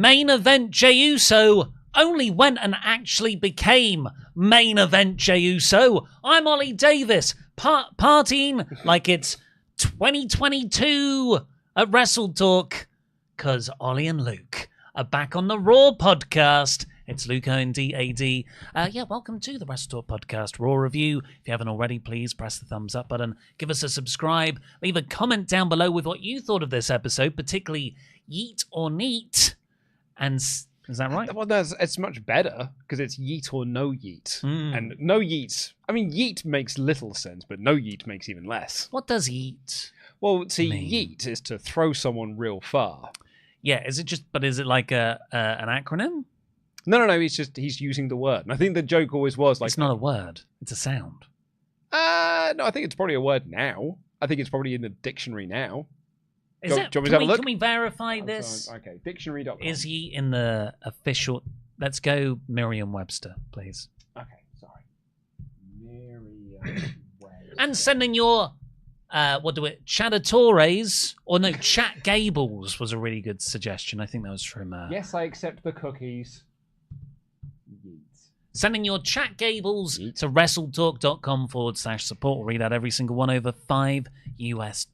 Main event Jey Uso only went and actually became main event Jey Uso. I'm Ollie Davis, partying like it's 2022 at WrestleTalk, because Ollie and Luke are back on the Raw podcast. It's Luke and DAD. Welcome to the WrestleTalk Podcast Raw Review. If you haven't already, please press the thumbs up button, give us a subscribe, leave a comment down below with what you thought of this episode, particularly Yeet or Neat. And is that right? Well, it's much better because it's Yeet or No Yeet. And No Yeet, I mean, Yeet makes little sense, but No Yeet makes even less. What does Yeet? Well, see, mean? Yeet is to throw someone real far. Yeah, is it like an acronym? No, he's using the word. And I think the joke always was like... It's not a word, it's a sound. No, I think it's probably a word now. I think it's probably in the dictionary now. Is it? Do you want me to have a look? Can we verify this? Okay, dictionary.com. Is he in the official... Let's go Merriam-Webster, please. Okay, sorry. Merriam-Webster. And sending your... Chatatores, or no, Chat Gables was a really good suggestion. I think that was from... Yes, I accept the cookies. Sending your Chat Gables to WrestleTalk.com/support. We'll read out every single one over $5 US.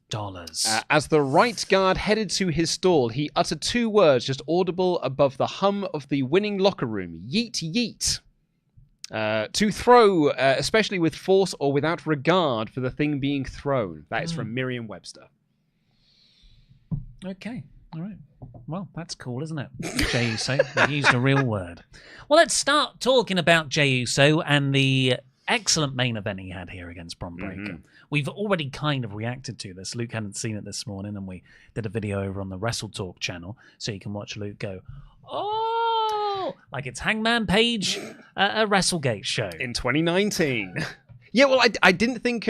As the right guard headed to his stall, he uttered two words just audible above the hum of the winning locker room. Yeet, yeet. To throw, especially with force or without regard for the thing being thrown. That is from Merriam-Webster. Okay, all right. Well, that's cool, isn't it? Jey Uso, we used a real word. Well, let's start talking about Jey Uso and the excellent main event he had here against Bron Breakker. We've already kind of reacted to this. Luke hadn't seen it this morning, and we did a video over on the WrestleTalk channel, so you can watch Luke go, oh, like it's Hangman Page at a WrestleGate show. In 2019. Yeah, well, I didn't think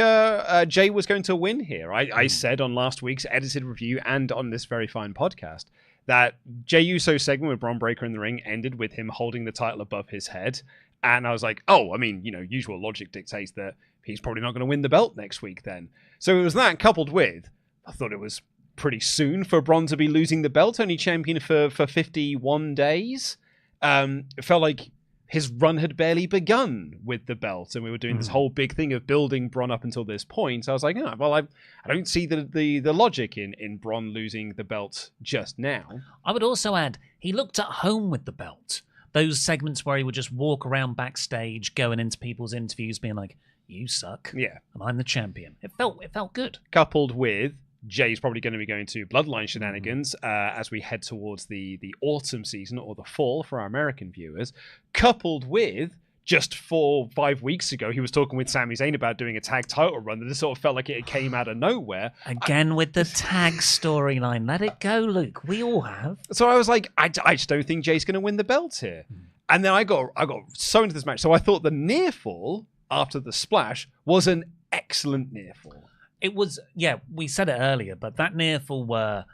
Jey was going to win here. I said on last week's edited review and on this very fine podcast that Jey Uso's segment with Bron Breakker in the ring ended with him holding the title above his head. And I was like, oh, I mean, usual logic dictates that he's probably not going to win the belt next week then. So it was that coupled with, I thought it was pretty soon for Bron to be losing the belt, only champion for 51 days. It felt like his run had barely begun with the belt, and we were doing this whole big thing of building Bron up until this point. So I was like, I don't see the logic in Bron losing the belt just now. I would also add, he looked at home with the belt. Those segments where he would just walk around backstage, going into people's interviews, being like, you suck, yeah, and I'm the champion. It felt good. Coupled with Jey's probably going to be going to Bloodline shenanigans as we head towards the autumn season or the fall for our American viewers. Coupled with just 4 or 5 weeks ago, he was talking with Sami Zayn about doing a tag title run that just sort of felt like it came out of nowhere. Again with the tag storyline. Let it go, Luke. We all have. So I was like, I just don't think Jey's going to win the belt here. And then I got so into this match. So I thought the near fall after the splash was an excellent near fall. It was, yeah, we said it earlier, but that near fall where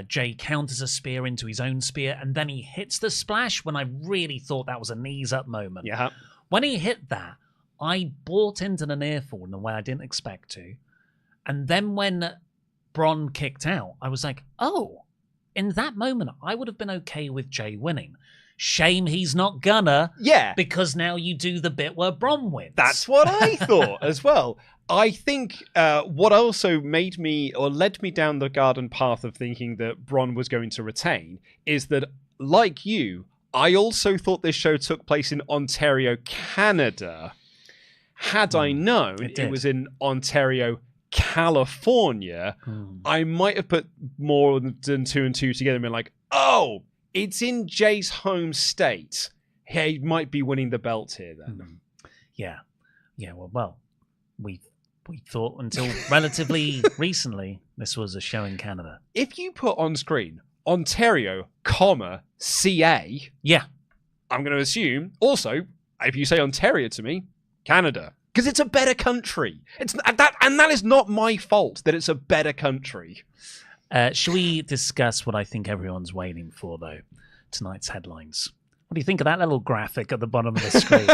Jey counters a spear into his own spear and then he hits the splash when I really thought that was a knees up moment. Yeah. When he hit that, I bought into the near fall in a way I didn't expect to. And then when Bron kicked out, I was like, oh, in that moment, I would have been okay with Jey winning. Shame he's not gonna. Yeah. Because now you do the bit where Bron wins. That's what I thought as well. I think what also made me or led me down the garden path of thinking that Bron was going to retain is that, like you, I also thought this show took place in Ontario, Canada. Had I known it was in Ontario, California, I might have put more than 2 and 2 together and been like, oh, it's in Jey's home state. He might be winning the belt here then. Yeah, well, we thought until relatively recently this was a show in Canada. If you put on screen Ontario, CA, yeah, I'm going to assume also if you say Ontario to me, Canada, because it's a better country. It's that, and that is not my fault that it's a better country. Should we discuss what I think everyone's waiting for though? Tonight's headlines. What do you think of that little graphic at the bottom of the screen?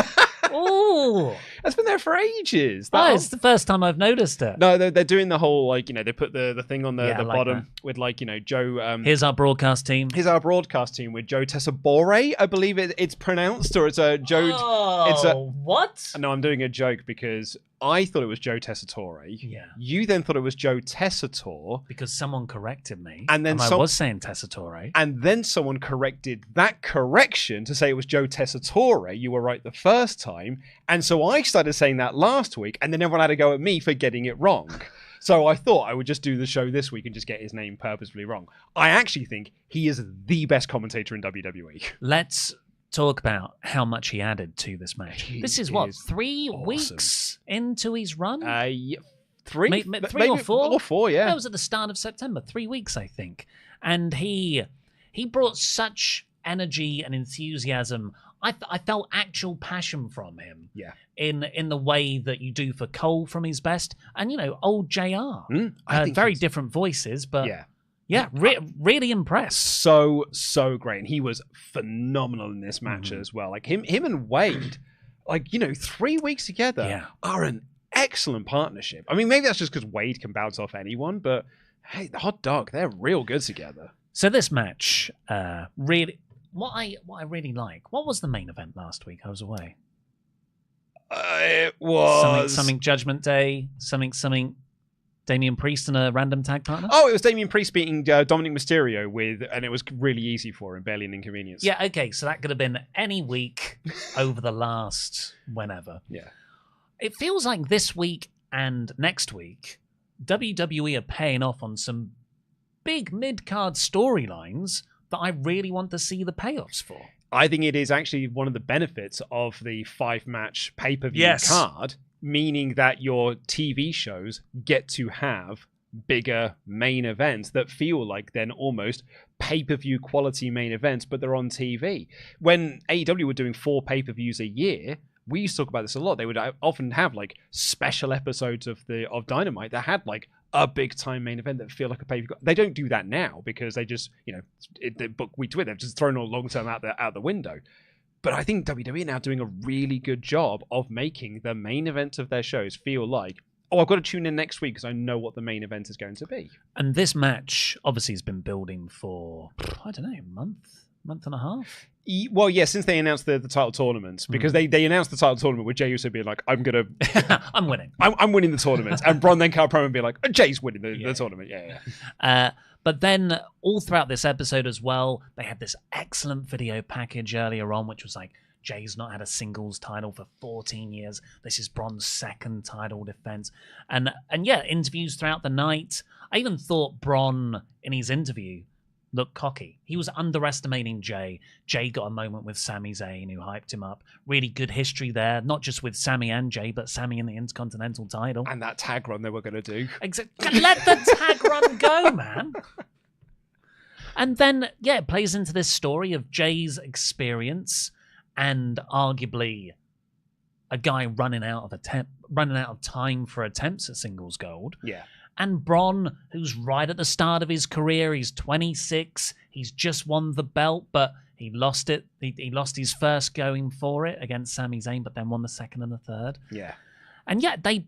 Ooh. That's been there for ages. Oh, it's the first time I've noticed it. No, they're doing the whole, like, you know, they put the thing on the like bottom that. with, like, you know, Joe. Here's our broadcast team. Here's our broadcast team with Joe Tessabore, I believe it's pronounced, or it's a Joe. Oh, what? No, I'm doing a joke because I thought it was Joe Tessitore. Yeah. You then thought it was Joe Tessitore. Because someone corrected me. And then I was saying Tessitore. And then someone corrected that correction to say it was Joe Tessitore. You were right the first time. And so I started saying that last week, and then everyone had to go at me for getting it wrong. So I thought I would just do the show this week and just get his name purposefully wrong. I actually think he is the best commentator in WWE. Let's talk about how much he added to this match. This is what, 3 awesome. weeks into his run? Yeah, 3? Three or 4? Or 4, yeah. That was at the start of September. 3 weeks, I think. And he brought such energy and enthusiasm. I felt actual passion from him. Yeah. In the way that you do for Cole from his best. And, you know, old JR. I think very different voices, but... Yeah. Yeah, really impressed. So great. And he was phenomenal in this match as well. Like him and Wade, like, you know, 3 weeks together are an excellent partnership. I mean, maybe that's just because Wade can bounce off anyone, but hey, the hot dog, they're real good together. So this match, really, what I really like. What was the main event last week? I was away. It was something Judgment Day, something. Damian Priest and a random tag partner? Oh, it was Damian Priest beating Dominic Mysterio and it was really easy for him, barely an inconvenience. Yeah, okay, so that could have been any week over the last whenever. Yeah. It feels like this week and next week, WWE are paying off on some big mid-card storylines that I really want to see the payoffs for. I think it is actually one of the benefits of the 5-match pay-per-view card, meaning that your TV shows get to have bigger main events that feel like then almost pay-per-view quality main events, but they're on TV. When AEW were doing 4 pay-per-views a year, we used to talk about this a lot. They would often have like special episodes of Dynamite that had like a big time main event that feel like a pay-per-view. They don't do that now because they just, you know, they book week to it. They've just thrown all long-term out the window. But I think WWE are now doing a really good job of making the main events of their shows feel like, oh, I've got to tune in next week because I know what the main event is going to be. And this match obviously has been building for, I don't know, month and a half? Well, yeah, since they announced the title tournament, because they announced the title tournament with Jey Uso being like, I'm winning. I'm winning the tournament. And Bron then cut a promo and be like, Jay's winning the tournament. Yeah. But then all throughout this episode as well, they had this excellent video package earlier on, which was like, Jay's not had a singles title for 14 years. This is Bron's second title defense. And yeah, interviews throughout the night. I even thought Bron, in his interview, looked cocky. He was underestimating Jey. Jey got a moment with Sami Zayn, who hyped him up. Really good history there, not just with Sami and Jey, but Sami in the Intercontinental title. And that tag run they were going to do. Exactly. Let the tag run go, man. And then, yeah, it plays into this story of Jay's experience and arguably a guy running out of time for attempts at singles gold. Yeah. And Bron, who's right at the start of his career, he's 26, he's just won the belt, but he lost it. He lost his first going for it against Sami Zayn, but then won the second and the third. Yeah. And yeah, they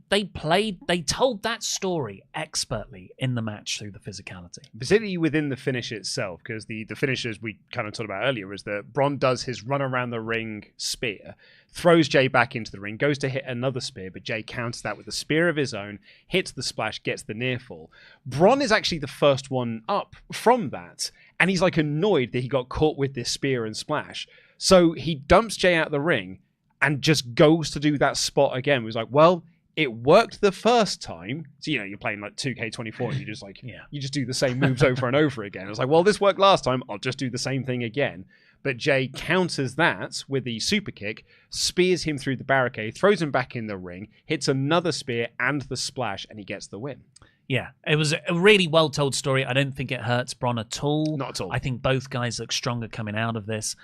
told that story expertly in the match through the physicality. Particularly within the finish itself, because the finishes we kind of talked about earlier is that Bron does his run around the ring spear, throws Jey back into the ring, goes to hit another spear, but Jey counters that with a spear of his own, hits the splash, gets the near fall. Bron is actually the first one up from that, and he's like annoyed that he got caught with this spear and splash. So he dumps Jey out of the ring, and just goes to do that spot again. It was like, well, it worked the first time. So, you know, you're playing like 2K24 and you just like, you just do the same moves over and over again. It was like, well, this worked last time. I'll just do the same thing again. But Jey counters that with the super kick, spears him through the barricade, throws him back in the ring, hits another spear and the splash, and he gets the win. Yeah, it was a really well-told story. I don't think it hurts Bron at all. Not at all. I think both guys look stronger coming out of this.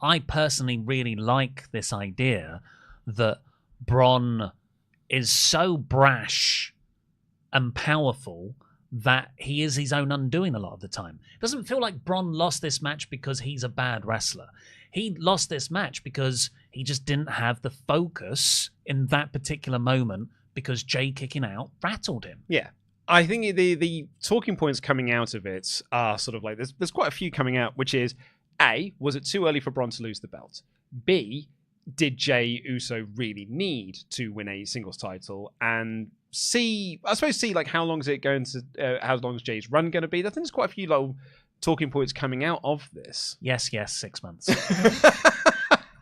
I personally really like this idea that Bron is so brash and powerful that he is his own undoing a lot of the time. It doesn't feel like Bron lost this match because he's a bad wrestler. He lost this match because he just didn't have the focus in that particular moment because Jey kicking out rattled him. Yeah. I think the talking points coming out of it are sort of like, there's quite a few coming out, which is, A, was it too early for Bron to lose the belt? B, did Jey Uso really need to win a singles title? And C, I suppose C, like how long is Jey's run going to be? I think there's quite a few little talking points coming out of this. Yes, 6 months.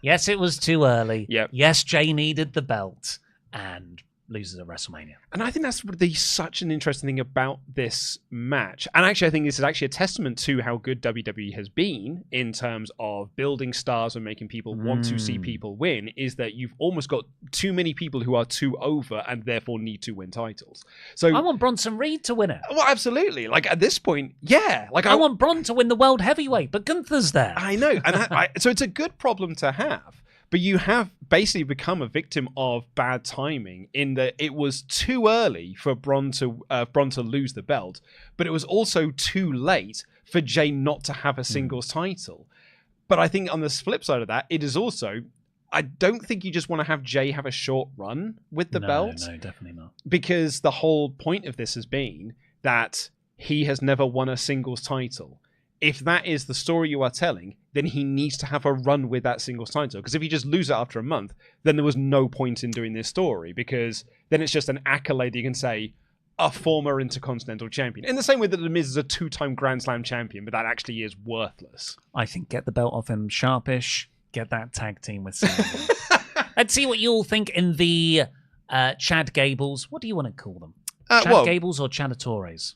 Yes, it was too early. Yep. Yes, Jey needed the belt and loses at WrestleMania. And I think that's such an interesting thing about this match. And actually, I think this is actually a testament to how good WWE has been in terms of building stars and making people want to see people win, is that you've almost got too many people who are too over and therefore need to win titles. So I want Bronson Reed to win it. Well, absolutely. Like at this point, yeah. Like I want Bron to win the World Heavyweight, but Gunther's there. I know. And so it's a good problem to have. But you have basically become a victim of bad timing in that it was too early for Bron to lose the belt, but it was also too late for Jey not to have a singles title. But I think on the flip side of that, it is also, I don't think you just want to have Jey have a short run with the belt. No, definitely not. Because the whole point of this has been that he has never won a singles title. If that is the story you are telling, then he needs to have a run with that singles title. Because if you just lose it after a month, then there was no point in doing this story, because then it's just an accolade you can say, a former Intercontinental champion. In the same way that The Miz is a 2-time Grand Slam champion, but that actually is worthless. I think get the belt off him sharpish, get that tag team with Sami. Let's see what you all think in the Chad Gables. What do you want to call them? Chad Gables or Chadatores?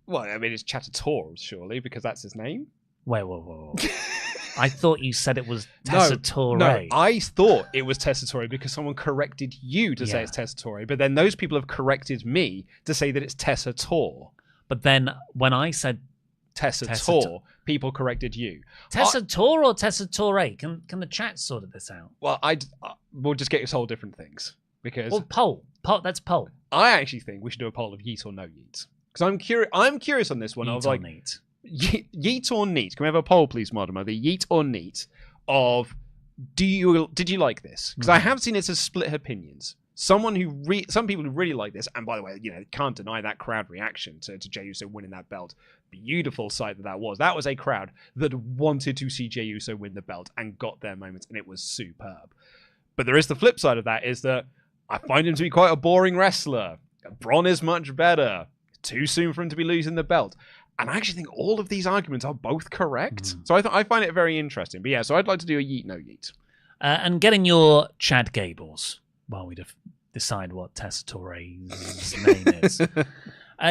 Well, I mean, it's Chatators, surely, because that's his name. Wait. I thought you said it was Tessitore. No, I thought it was Tessitore because someone corrected you to say it's Tessitore, but then those people have corrected me to say that it's Tessitore. But then when I said Tessitore, people corrected you. Tessitore or Tessitore? Can the chat sort this out? Well, we'll just get us whole different things. Because poll. That's poll. I actually think we should do a poll of Yeet or No Yeet. Because I'm curious on this one. Yeet or neat. Yeet or neat? Can we have a poll, please, Modern Mother? Yeet or neat? Of did you like this? Because I have seen it as split opinions. Some people who really like this, and by the way, can't deny that crowd reaction to Jey Uso winning that belt. Beautiful sight that was. That was a crowd that wanted to see Jey Uso win the belt and got their moments, and it was superb. But there is the flip side of that, is that I find him to be quite a boring wrestler. Bron is much better. Too soon for him to be losing the belt. And I actually think all of these arguments are both correct. So I find it very interesting. But yeah, so I'd like to do a Yeet, No Yeet. And getting your Chad Gables while we decide what Tessitore's name is.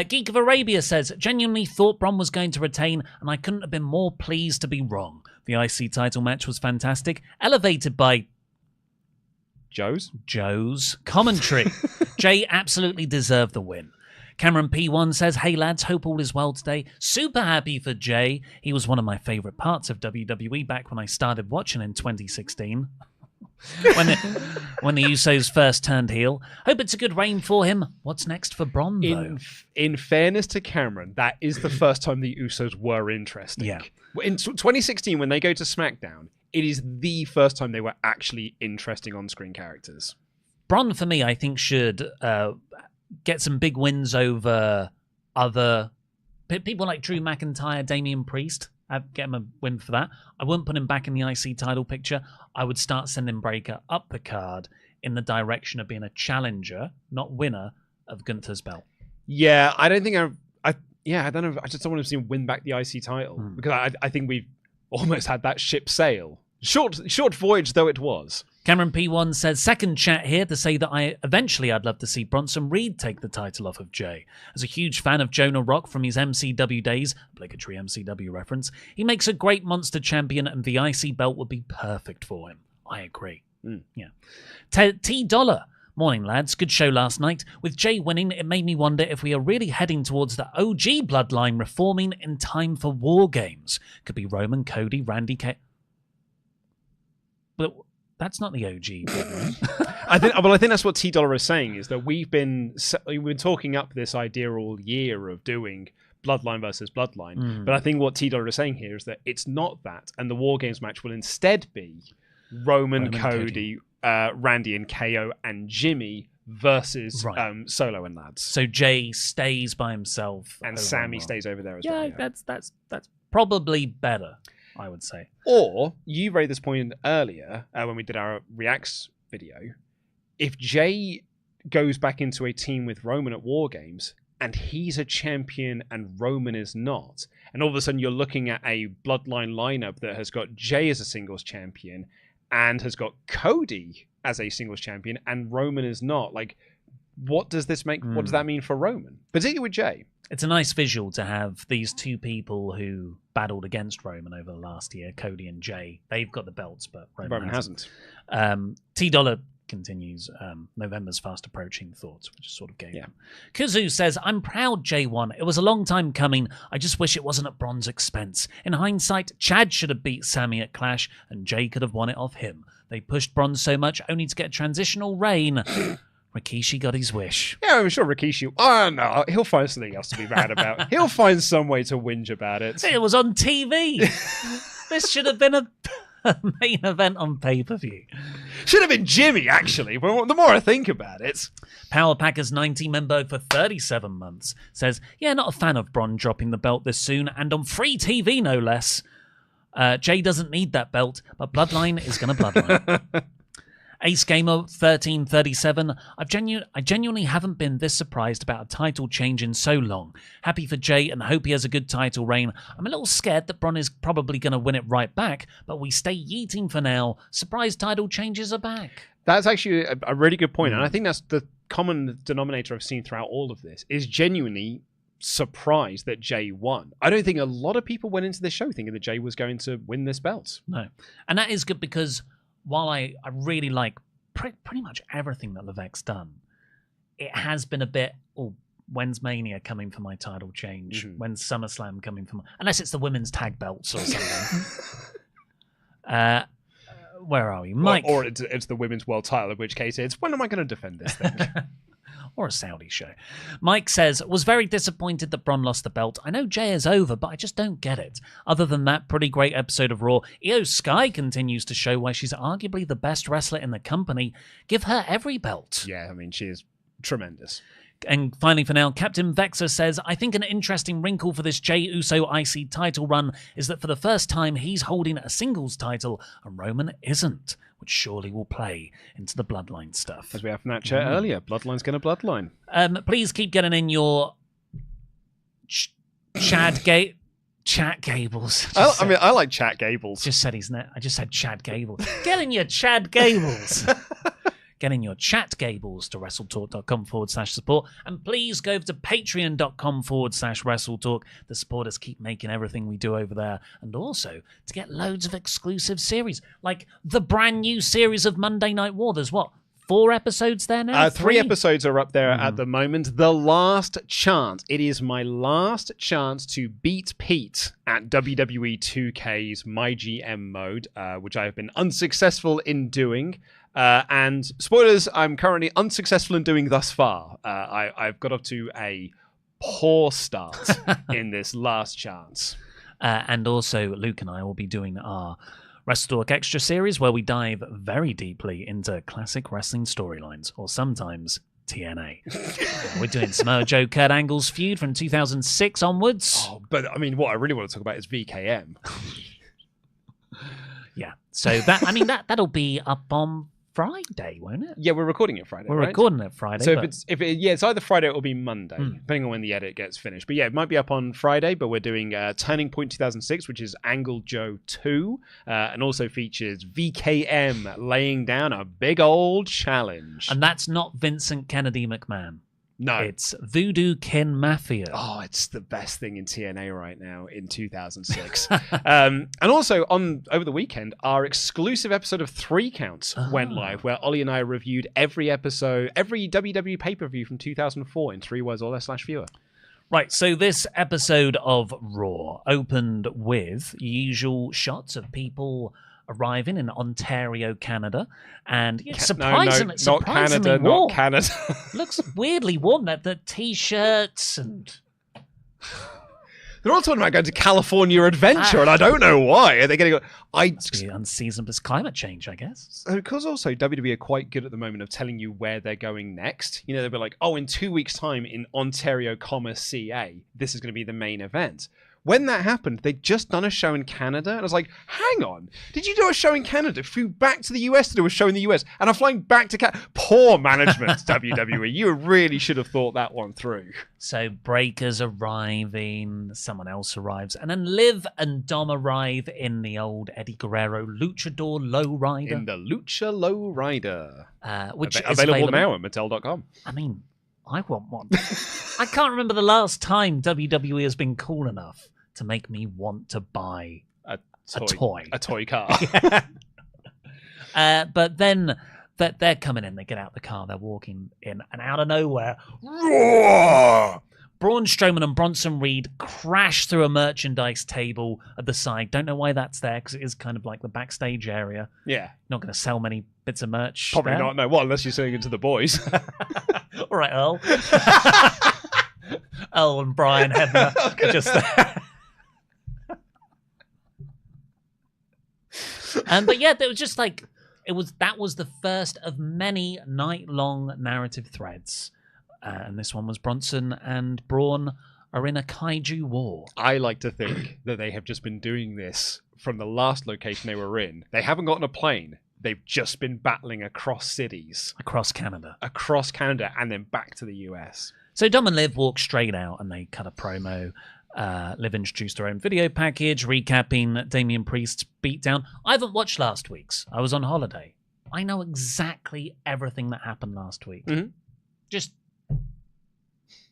Geek of Arabia says, genuinely thought Bron was going to retain, and I couldn't have been more pleased to be wrong. The IC title match was fantastic, elevated by Joe's commentary. Jey absolutely deserved the win. Cameron P1 says, hey lads, hope all is well today. Super happy for Jey. He was one of my favourite parts of WWE back when I started watching in 2016. when the Usos first turned heel. Hope it's a good reign for him. What's next for Bron, though? In fairness to Cameron, that is the first time the Usos were interesting. Yeah. In 2016, when they go to SmackDown, it is the first time they were actually interesting on-screen characters. Bron, for me, I think should get some big wins over other people like Drew McIntyre, Damian Priest. I'd get him a win for that. I wouldn't put him back in the IC title picture. I would start sending Breakker up the card in the direction of being a challenger, not winner, of Gunther's belt. Yeah, I don't think I don't know. I just don't want to see him win back the IC title because I think we've almost had that ship sail. Short voyage though it was. Cameron P1 says, second chat here to say that I'd love to see Bronson Reed take the title off of Jey. As a huge fan of Jonah Rock from his MCW days, obligatory MCW reference, he makes a great monster champion and the IC belt would be perfect for him. I agree. Yeah. T Dollar. Morning, lads. Good show last night. With Jey winning, it made me wonder if we are really heading towards the OG bloodline reforming in time for War Games. Could be Roman, Cody, Randy, But that's not the OG bloodline. I think that's what T Dollar is saying, is that we've been talking up this idea all year of doing Bloodline versus Bloodline. But I think what T-Dollar is saying here is that it's not that, and the War Games match will instead be Roman Cody, Randy and KO and Jimmy versus Solo and Lads. So Jey stays by himself, and Sami stays over there as well. Yeah, that's probably better, I would say. Or you raised this point earlier when we did our Reacts video. If Jey goes back into a team with Roman at War Games and he's a champion and Roman is not, and all of a sudden you're looking at a Bloodline lineup that has got Jey as a singles champion and has got Cody as a singles champion and Roman is not, like, what does this make? What does that mean for Roman, particularly with Jey? It's a nice visual to have these two people who battled against Roman over the last year, Cody and Jey. They've got the belts, but Roman hasn't. T-Dollar continues, November's fast approaching thoughts, which is sort of game. Yeah. Kazoo says, I'm proud Jey won. It was a long time coming. I just wish it wasn't at Bron's expense. In hindsight, Chad should have beat Sami at Clash, and Jey could have won it off him. They pushed Bron so much only to get a transitional reign. Rikishi got his wish. Yeah, I'm sure Rikishi... Oh, no, he'll find something else to be mad about. He'll find some way to whinge about it. It was on TV. This should have been a main event on pay-per-view. Should have been Jimmy, actually. The more I think about it. Power Packers 90 member for 37 months says, yeah, not a fan of Bron dropping the belt this soon, and on free TV, no less. Jey doesn't need that belt, but Bloodline is going to Bloodline. Ace Gamer 1337. I genuinely haven't been this surprised about a title change in so long. Happy for Jey and hope he has a good title reign. I'm a little scared that Bron is probably going to win it right back, but we stay yeeting for now. Surprise title changes are back. That's actually a really good point, and I think that's the common denominator I've seen throughout all of this, is genuinely surprised that Jey won. I don't think a lot of people went into this show thinking that Jey was going to win this belt. No. And that is good because while I really like pretty much everything that Levesque's done, it has been a bit, when's Mania coming for my title change? Mm-hmm. When's SummerSlam coming for my... Unless it's the women's tag belts or something. Where are we? Mike? Or it's the women's world title, in which case it's, when am I going to defend this thing? Or a Saudi show. Mike says, was very disappointed that Bron lost the belt. I know Jey is over, but I just don't get it. Other than that, pretty great episode of Raw. Io Sky continues to show why she's arguably the best wrestler in the company. Give her every belt. Yeah, I mean, she is tremendous. And finally, for now, Captain Vexer says, I think an interesting wrinkle for this Jey Uso IC title run is that for the first time, he's holding a singles title and Roman isn't, which surely will play into the Bloodline stuff. As we have from that chat earlier, Bloodline's going to Bloodline. Please keep getting in your Chad Gables. I like Chat Gables. Just said his name. I just said Chad Gables. Get in your Chad Gables. Get in your chat Gables to WrestleTalk.com/support. And please go over to Patreon.com/WrestleTalk. The supporters keep making everything we do over there. And also to get loads of exclusive series, like the brand new series of Monday Night War. There's 4 episodes there now? 3 episodes are up there at the moment. The last chance. It is my last chance to beat Pete at WWE 2K's My GM mode, which I have been unsuccessful in doing. And spoilers, I'm currently unsuccessful in doing thus far. I've got up to a poor start in this last chance. And also, Luke and I will be doing our WrestleTalk Extra series where we dive very deeply into classic wrestling storylines, or sometimes TNA. We're doing Samoa Joe Kurt Angle's feud from 2006 onwards. Oh, but I mean, what I really want to talk about is VKM. Yeah, so that'll be up on Friday, won't it? Yeah, we're recording it Friday. We're recording it Friday. So it's either Friday or it'll be Monday, depending on when the edit gets finished. But yeah, it might be up on Friday. But we're doing Turning Point 2006, which is Angle Joe 2, and also features VKM laying down a big old challenge. And that's not Vincent Kennedy McMahon. No. It's Voodoo Kin Mafia. Oh, it's the best thing in TNA right now in 2006. And also, over the weekend, our exclusive episode of 3 Counts went live, where Ollie and I reviewed every WWE pay-per-view from 2004 in 3 words or less /viewer. Right, so this episode of Raw opened with usual shots of people arriving in Ontario, Canada, and surprisingly warm. Not Canada. Looks weirdly warm. The t-shirts and They're all talking about going to California Adventure, and I don't know why. Are they going to go? Must be unseasonable climate change, I guess. Because also WWE are quite good at the moment of telling you where they're going next. You know, they'll be like, oh, in 2 weeks' time in Ontario, CA, this is going to be the main event. When that happened, they'd just done a show in Canada, and I was like, hang on, did you do a show in Canada? Flew back to the US to do a show in the US, and I'm flying back to Canada. Poor management, WWE. You really should have thought that one through. So Breakker's arriving, someone else arrives, and then Liv and Dom arrive in the old Eddie Guerrero Luchador Lowrider. In the Lucha Lowrider. Which is available now at Mattel.com. I mean, I want one. I can't remember the last time WWE has been cool enough to make me want to buy a toy. A toy car. But then they're coming in, they get out the car, they're walking in, and out of nowhere, roar! Braun Strowman and Bronson Reed crash through a merchandise table at the side. Don't know why that's there, because it is kind of like the backstage area. Yeah. Not going to sell many bits of merch. Probably there. not, no. Well, unless you're selling it to the boys. All right, Earl. Earl and Brian Hebner are just there. But yeah, it was just like that was the first of many night-long narrative threads, and this one was Bronson and Braun are in a kaiju war. I like to think that they have just been doing this from the last location they were in. They haven't gotten a plane. They've just been battling across cities, across Canada, and then back to the US. So Dom and Liv walk straight out and they cut a promo. Liv introduced her own video package, recapping Damian Priest's beatdown. I haven't watched last week's. I was on holiday. I know exactly everything that happened last week. Mm-hmm. Just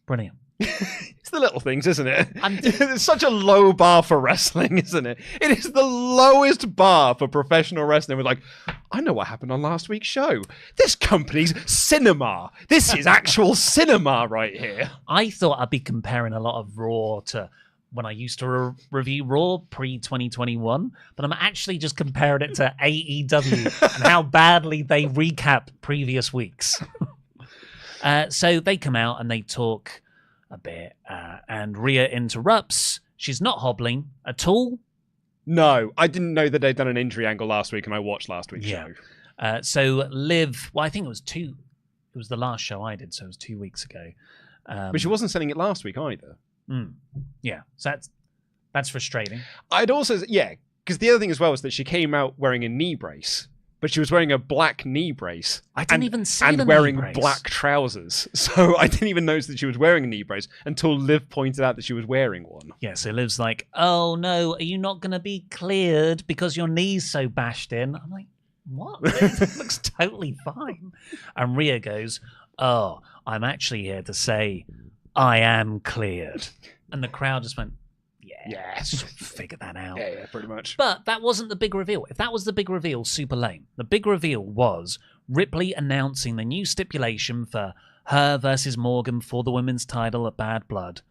brilliant. It's the little things, isn't it? It's such a low bar for wrestling, isn't it? It is the lowest bar for professional wrestling. We're like, I know what happened on last week's show. This company's cinema. This is actual cinema right here. I thought I'd be comparing a lot of Raw to when I used to review Raw pre-2021, but I'm actually just comparing it to AEW and how badly they recap previous weeks. So they come out and they talk a bit, and Rhea interrupts. She's not hobbling at all. No, I didn't know that they'd done an injury angle last week, and I watched last week's show. So Liv, well, I think it was the last show I did, so it was 2 weeks ago. But she wasn't selling it last week either. Yeah, so that's frustrating. I'd also, because the other thing as well was that she came out wearing a knee brace. But she was wearing a black knee brace. I didn't even see the wearing knee brace. Black trousers. So I didn't even notice that she was wearing a knee brace until Liv pointed out that she was wearing one. Yeah, so Liv's like, oh no, are you not going to be cleared because your knee's so bashed in? I'm like, what? It looks totally fine. And Rhea goes, oh, I'm actually here to say I am cleared. And the crowd just went, yes, figure that out. Yeah, pretty much. But that wasn't the big reveal. If that was the big reveal, super lame. The big reveal was Ripley announcing the new stipulation for her versus Morgan for the women's title at Bad Blood.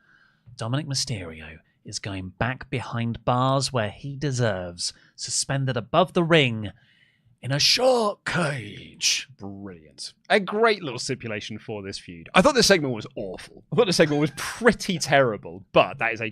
Dominic Mysterio is going back behind bars where he deserves, suspended above the ring in a shark cage. Brilliant. A great little stipulation for this feud. I thought this segment was awful. I thought the segment was pretty terrible, but that's a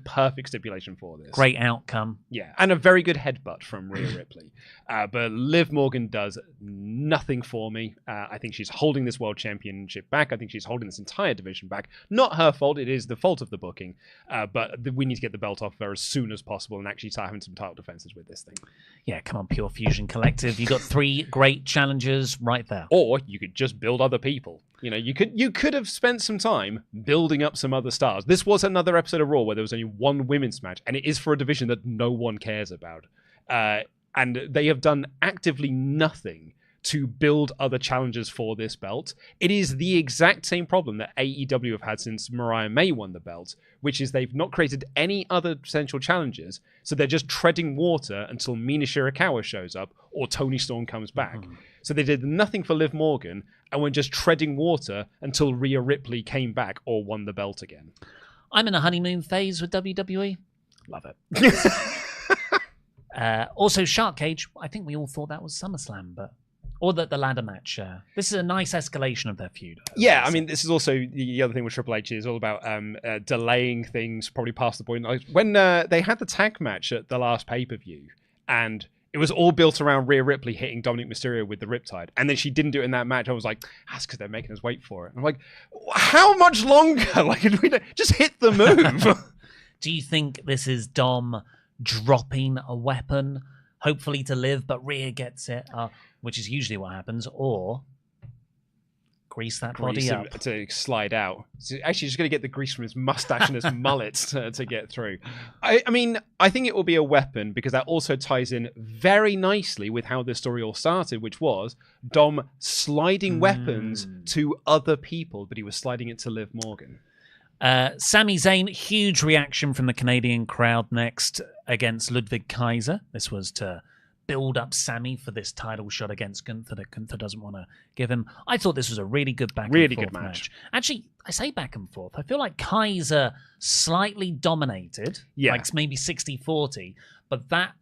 perfect stipulation for this. Great outcome. Yeah, and a very good headbutt from Rhea Ripley. But Liv Morgan does nothing for me. I think she's holding this world championship back. I think she's holding this entire division back. Not her fault. It is the fault of the booking. But we need to get the belt off her as soon as possible and actually start having some title defenses with this thing. Yeah, come on, Pure Fusion Collective. You got 3 great challengers right there. Or you could just build other people. You know, you could have spent some time building up some other stars. This was another episode of Raw where there was only one women's match, and it is for a division that no one cares about. And they have done actively nothing to build other challengers for this belt. It is the exact same problem that AEW have had since Mariah May won the belt, which is they've not created any other potential challengers, so they're just treading water until Mina Shirakawa shows up or Toni Storm comes back. So they did nothing for Liv Morgan and were just treading water until Rhea Ripley came back or won the belt again. I'm in a honeymoon phase with WWE. Love it. Also, Shark Cage. I think we all thought that was SummerSlam, but Or the ladder match. This is a nice escalation of their feud. Yeah, I mean, this is also the other thing with Triple H is all about delaying things probably past the point. Like when they had the tag match at the last pay-per-view, and it was all built around Rhea Ripley hitting Dominic Mysterio with the Riptide, and then she didn't do it in that match. I was like, that's because they're making us wait for it. I'm like, how much longer? Like, just hit the move. Do you think this is Dom dropping a weapon, hopefully to live, but Rhea gets it, which is usually what happens, or grease that body up to slide out? So actually, just going to get the grease from his mustache and his mullet to get through. I mean, I think it will be a weapon because that also ties in very nicely with how this story all started, which was Dom sliding weapons to other people, but he was sliding it to Liv Morgan. Sami Zayn, huge reaction from the Canadian crowd next against Ludwig Kaiser. This was to build up Sami for this title shot against Gunther that Gunther doesn't want to give him. I thought this was a really good back and forth match. Actually, I say back and forth. I feel like Kaiser slightly dominated, like maybe 60-40, but that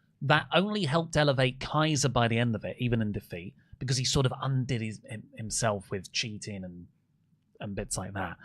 only helped elevate Kaiser by the end of it, even in defeat, because he sort of undid himself with cheating and bits like that.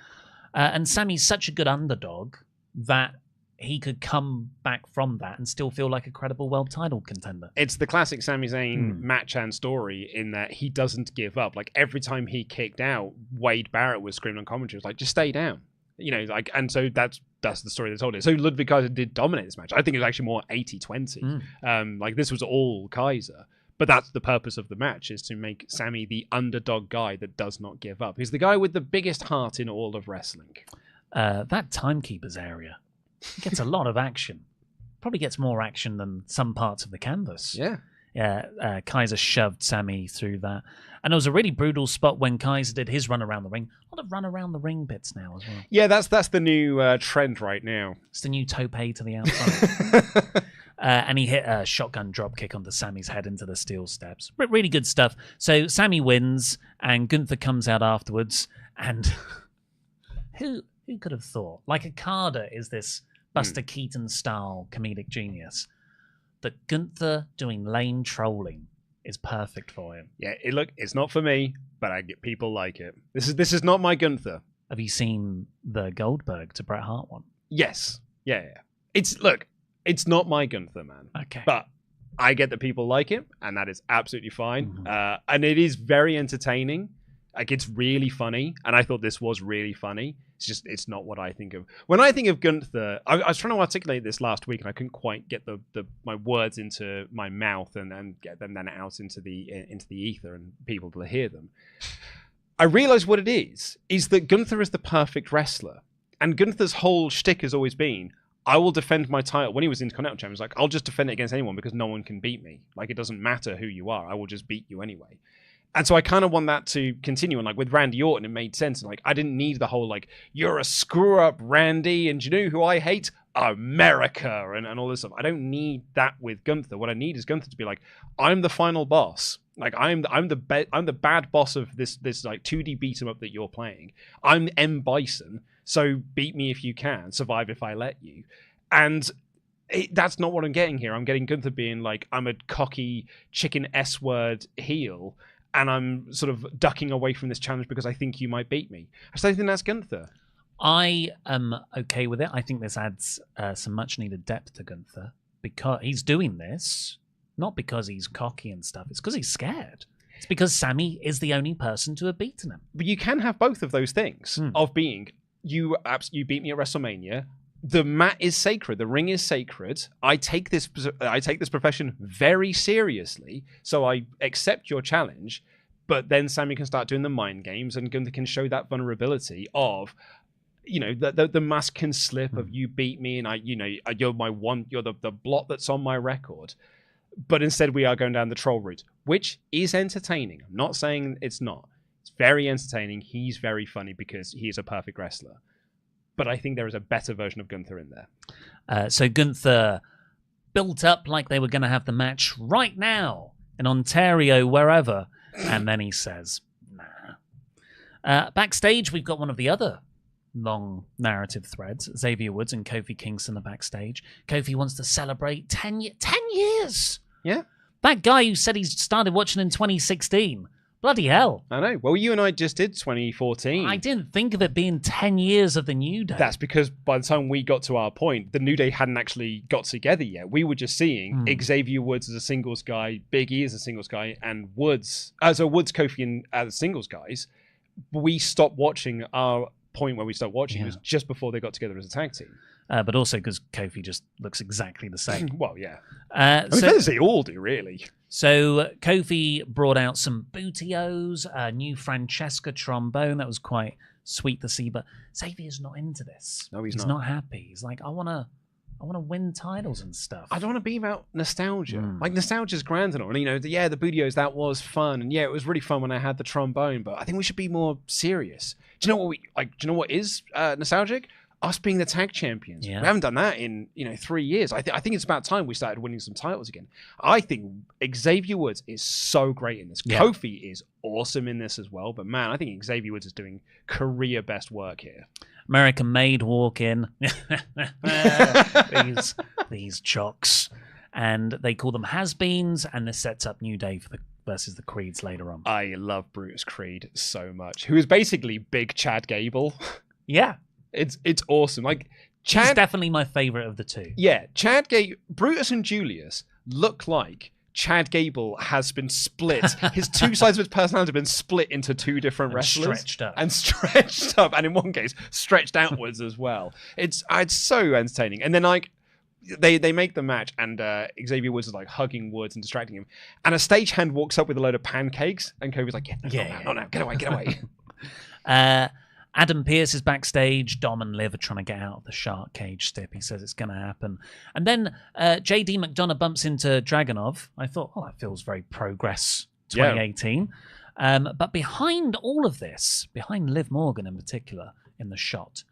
And Sami's such a good underdog that he could come back from that and still feel like a credible world title contender. It's the classic Sami Zayn match and story in that he doesn't give up. Like every time he kicked out, Wade Barrett was screaming on commentary, was like, just stay down. You know, like, and so that's the story they told it. So Ludwig Kaiser did dominate this match. I think it was actually more 80-20. Like this was all Kaiser. But that's the purpose of the match, is to make Sami the underdog guy that does not give up. He's the guy with the biggest heart in all of wrestling. That Timekeepers area gets a lot of action. Probably gets more action than some parts of the canvas. Yeah. Kaiser shoved Sami through that. And it was a really brutal spot when Kaiser did his run around the ring. A lot of run around the ring bits now as well. Yeah, that's the new trend right now. It's the new tope to the outside. And he hit a shotgun dropkick onto Sami's head into the steel steps. Really good stuff. So Sami wins, and Gunther comes out afterwards. And who could have thought? Like Okada is this Buster Keaton-style comedic genius. That Gunther doing lame trolling is perfect for him. Yeah, it's not for me, but I get people like it. This is not my Gunther. Have you seen the Goldberg to Bret Hart one? Yes. Yeah. It's not my Gunther, man. Okay. But I get that people like it, and that is absolutely fine. And it is very entertaining. Like, it's really funny, and I thought this was really funny. It's not what I think of. When I think of Gunther, I was trying to articulate this last week, and I couldn't quite get my words into my mouth and get them then out into the ether and people to hear them. I realized what it is that Gunther is the perfect wrestler. And Gunther's whole shtick has always been, I will defend my title. When he was Intercontinental Champion, he was like, I'll just defend it against anyone because no one can beat me. Like, it doesn't matter who you are. I will just beat you anyway. And so I kind of want that to continue. And like with Randy Orton, it made sense. And like, I didn't need the whole like, you're a screw up, Randy. And you know who I hate? America and all this stuff. I don't need that with Gunther. What I need is Gunther to be like, I'm the final boss. Like I'm the bad boss of this like 2D beat 'em up that you're playing. I'm M. Bison. So beat me if you can, survive if I let you. And that's not what I'm getting here. I'm getting Gunther being like, I'm a cocky chicken S-word heel, and I'm sort of ducking away from this challenge because I think you might beat me. I just don't think that's Gunther. I am okay with it. I think this adds some much-needed depth to Gunther, because he's doing this not because he's cocky and stuff. It's because he's scared. It's because Sami is the only person to have beaten him. But you can have both of those things of being... You beat me at WrestleMania. The mat is sacred. The ring is sacred. I take this profession very seriously, so I accept your challenge. But then Sami can start doing the mind games, and Gunther can show that vulnerability of, you know, the mask can slip of you beat me, and you're the blot that's on my record. But instead, we are going down the troll route, which is entertaining. I'm not saying it's not. It's very entertaining. He's very funny because he is a perfect wrestler. But I think there is a better version of Gunther in there. So Gunther built up like they were going to have the match right now in Ontario, wherever. And then he says, nah. Backstage, we've got one of the other long narrative threads. Xavier Woods and Kofi Kingston are backstage. Kofi wants to celebrate 10 years. Yeah. That guy who said he started watching in 2016. Bloody hell. I know. Well, you and I just did 2014. I didn't think of it being 10 years of the New Day. That's because by the time we got to our point, the New Day hadn't actually got together yet. We were just seeing Xavier Woods as a singles guy, Big E as a singles guy, and Woods, Kofi, and as singles guys. We stopped watching. Our point where we stopped watching was just before they got together as a tag team. But also because Kofi just looks exactly the same. Well, yeah. They all do, really. So Kofi brought out some bootios, a new Francesca trombone. That was quite sweet to see. But Xavier's not into this. No, he's not happy. He's like, I want to win titles and stuff. I don't want to be about nostalgia. Like, nostalgia's grand and all. And, you know, the bootios, that was fun. And yeah, it was really fun when I had the trombone. But I think we should be more serious. Do you know what is nostalgic? Us being the tag champions. Yeah. We haven't done that in 3 years. I think it's about time we started winning some titles again. I think Xavier Woods is so great in this. Yeah. Kofi is awesome in this as well. But man, I think Xavier Woods is doing career best work here. American Made walk in. these chocks. And they call them has-beens, and this sets up New Day versus the Creeds later on. I love Brutus Creed so much. Who is basically big Chad Gable. Yeah. It's awesome. Like, He's definitely my favorite of the two. Yeah, Brutus and Julius look like Chad Gable has been split. His two sides of his personality have been split into two different wrestlers. Stretched up. And in one case, stretched outwards as well. It's so entertaining. And then, like, they make the match, and Xavier Woods is like hugging Woods and distracting him. And a stagehand walks up with a load of pancakes, and Kobe's like, no, get away. Adam Pearce is backstage. Dom and Liv are trying to get out of the shark cage stip. He says it's going to happen. And then JD McDonough bumps into Dragunov. I thought, that feels very Progress 2018. Yeah. But behind all of this, behind Liv Morgan in particular in the shot,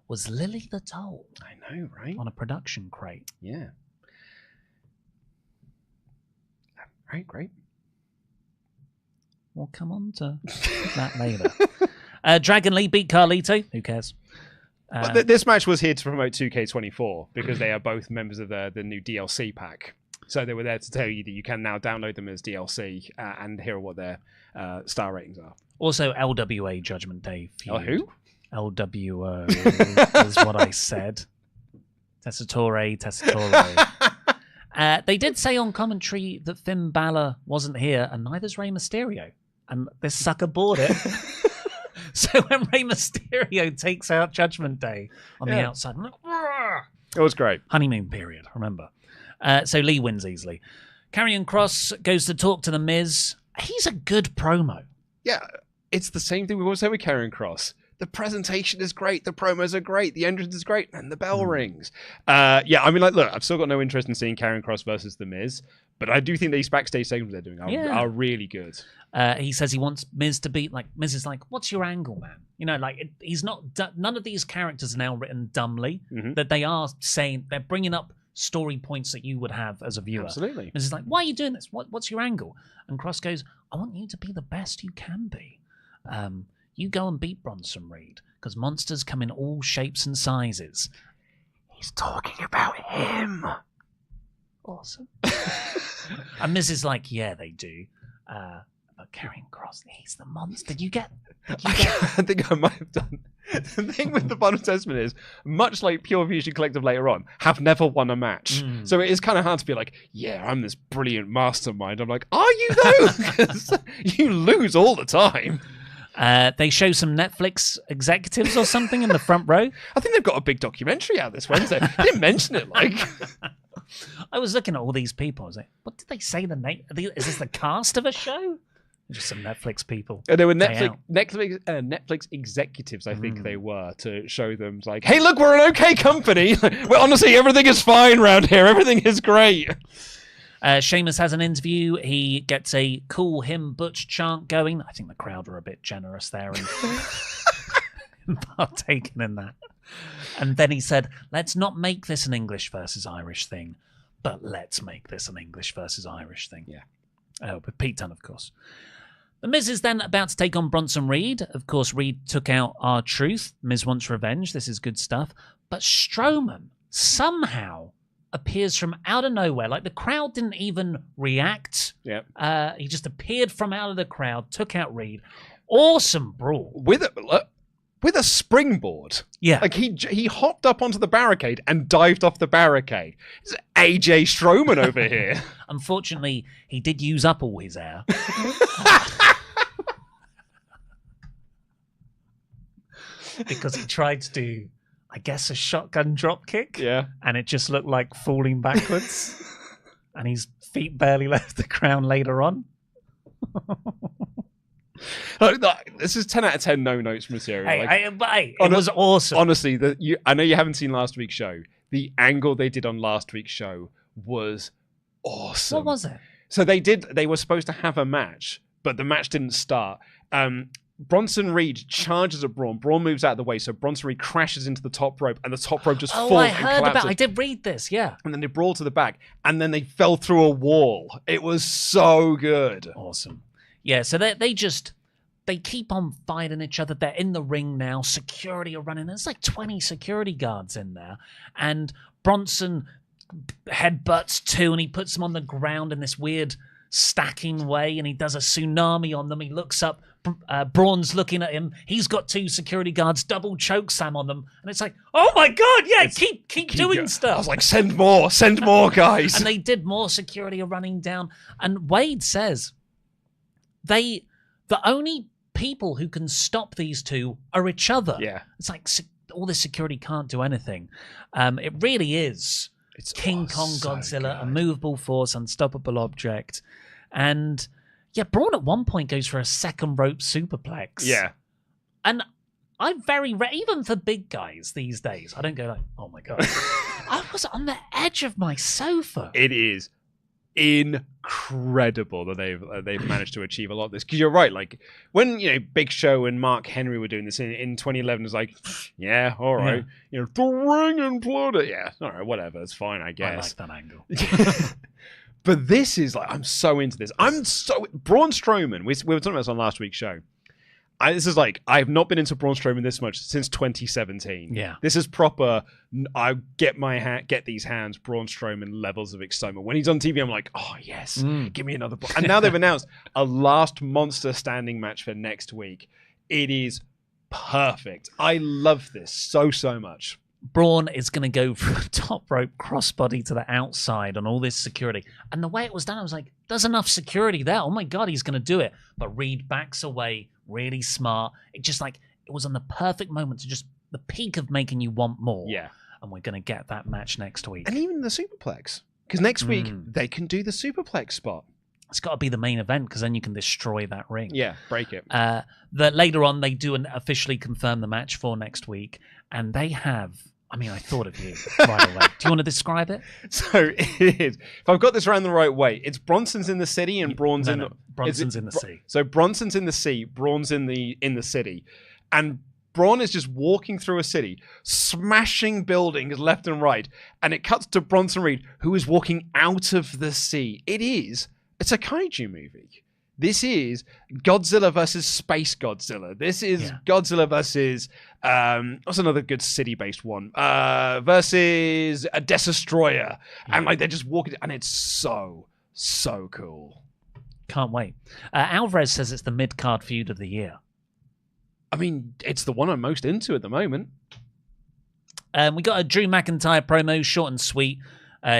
was Lily the Doll. I know, right? On a production crate. Yeah. Right, great. We'll come on to that later. Dragon Lee beat Carlito. Who cares? This match was here to promote 2K24 because they are both members of the new DLC pack. So they were there to tell you that you can now download them as DLC and hear what their star ratings are. Also, LWA Judgment Day feud. Oh, who? LWO is what I said. Tessitore. They did say on commentary that Finn Balor wasn't here, and neither's Rey Mysterio. And this sucker bought it. So when Rey Mysterio takes out Judgment Day on the outside, I'm like, Rrr! It was great. Honeymoon period, remember. So Lee wins easily. Karrion Kross goes to talk to The Miz. He's a good promo. Yeah, it's the same thing we always say with Karrion Kross. The presentation is great, the promos are great, the entrance is great, and the bell rings. Look, I've still got no interest in seeing Karrion Kross versus The Miz, but I do think these backstage segments they're doing are really good. He says he wants Miz to be like, Miz is like, what's your angle, man? You know, like, he's not, none of these characters are now written dumbly, that they are saying, they're bringing up story points that you would have as a viewer. Absolutely. Miz is like, why are you doing this? What's your angle? And Kross goes, I want you to be the best you can be. You go and beat Bronson Reed, because monsters come in all shapes and sizes. He's talking about him. Awesome. And Miz is like, yeah, they do. But Karrion Kross, he's the monster. Did you get? I think I might have done. The thing with the Final Testament is, much like Pure Fusion Collective later on, have never won a match. So it is kind of hard to be like, yeah, I'm this brilliant mastermind. I'm like, are you though? Because you lose all the time. They show some Netflix executives or something in the front row. I think they've got a big documentary out this Wednesday. They didn't mention it, like. I was looking at all these people. I was like, what did they say the name? Is this the cast of a show? Just some Netflix people. They were Netflix executives, I think they were, to show them, like, hey, look, we're an okay company. Well, honestly, everything is fine around here. Everything is great. Sheamus has an interview. He gets a cool him Butch chant going. I think the crowd were a bit generous there and partaking in that. And then he said, let's not make this an English versus Irish thing, but let's make this an English versus Irish thing. Yeah. With Pete Dunne, of course. The Miz is then about to take on Bronson Reed. Of course, Reed took out R-Truth. Miz wants revenge. This is good stuff. But Strowman somehow appears from out of nowhere. Like, the crowd didn't even react. Yeah. He just appeared from out of the crowd, took out Reed. Awesome brawl. With a springboard. Yeah. Like, he hopped up onto the barricade and dived off the barricade. It's AJ Strowman over here. Unfortunately, he did use up all his air. Because he tried to do, I guess, a shotgun drop kick. Yeah. And it just looked like falling backwards. And his feet barely left the ground later on. This is 10 out of 10 no notes material. It was awesome. Honestly, I know you haven't seen last week's show. The angle they did on last week's show was awesome. What was it? So they were supposed to have a match, but the match didn't start. Bronson Reed charges at Braun. Braun moves out of the way, so Bronson Reed crashes into the top rope, and the top rope just falls and collapses. I did read this, yeah. And then they brawl to the back, and then they fell through a wall. It was so good. Awesome. Yeah, so they keep on fighting each other. They're in the ring now. Security are running. There's like 20 security guards in there. And Bronson headbutts two, and he puts them on the ground in this weird stacking way, and he does a tsunami on them. He looks up. Braun's looking at him. He's got two security guards, double choke slam on them. And it's like, oh my God, yeah, keep doing stuff. I was like, send more, guys. And they did more. Security are running down. And Wade says the only people who can stop these two are each other. Yeah. It's like all this security can't do anything. It really is. It's King Kong Godzilla, a movable force, unstoppable object. And yeah, Braun at one point goes for a second rope superplex. Yeah. And I'm even for big guys these days, I don't go like, oh my God. I was on the edge of my sofa. It is incredible that they've managed to achieve a lot of this. Because you're right, like when Big Show and Mark Henry were doing this in 2011, it's like, yeah, all right, the ring imploded. Yeah, all right, whatever, it's fine, I guess. I like that angle. But this is like, I'm so into this. Braun Strowman. We were talking about this on last week's show. This is like, I have not been into Braun Strowman this much since 2017. Yeah. This is proper, I get these hands, Braun Strowman levels of excitement. When he's on TV, I'm like, oh yes, give me another. And now they've announced a last monster standing match for next week. It is perfect. I love this so much. Braun is going to go for a top rope crossbody to the outside on all this security. And the way it was done, I was like, there's enough security there. Oh my God, he's going to do it. But Reed backs away, really smart. It was on the perfect moment to just the peak of making you want more. Yeah. And we're going to get that match next week. And even the superplex. Because next week, they can do the superplex spot. It's got to be the main event because then you can destroy that ring. Yeah, break it. Later on, they do officially confirm the match for next week. And they have... I thought of you right away. Do you want to describe it? So it is. If I've got this around the right way, it's Bronson's in the city and Braun's in the... Bronson's in the sea. So Bronson's in the sea, Braun's in the city. And Braun is just walking through a city, smashing buildings left and right. And it cuts to Bronson Reed, who is walking out of the sea. It's a kaiju movie. This is Godzilla versus Space Godzilla. This is Godzilla versus, what's another good city-based one? Versus a Destroyer. Yeah. And they're just walking, and it's so cool. Can't wait. Alvarez says it's the mid-card feud of the year. It's the one I'm most into at the moment. We got a Drew McIntyre promo, short and sweet.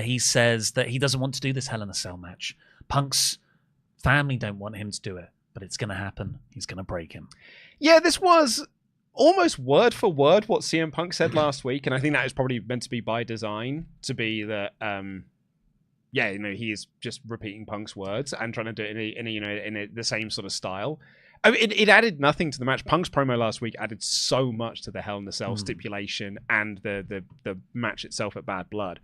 He says that he doesn't want to do this Hell in a Cell match. Punk's family don't want him to do it, but it's going to happen. He's going to break him. Yeah, this was almost word for word what CM Punk said last week, and I think that is probably meant to be by design, to be that, he is just repeating Punk's words and trying to do it in the same sort of style. It added nothing to the match. Punk's promo last week added so much to the Hell in a Cell stipulation and the match itself at Bad Blood.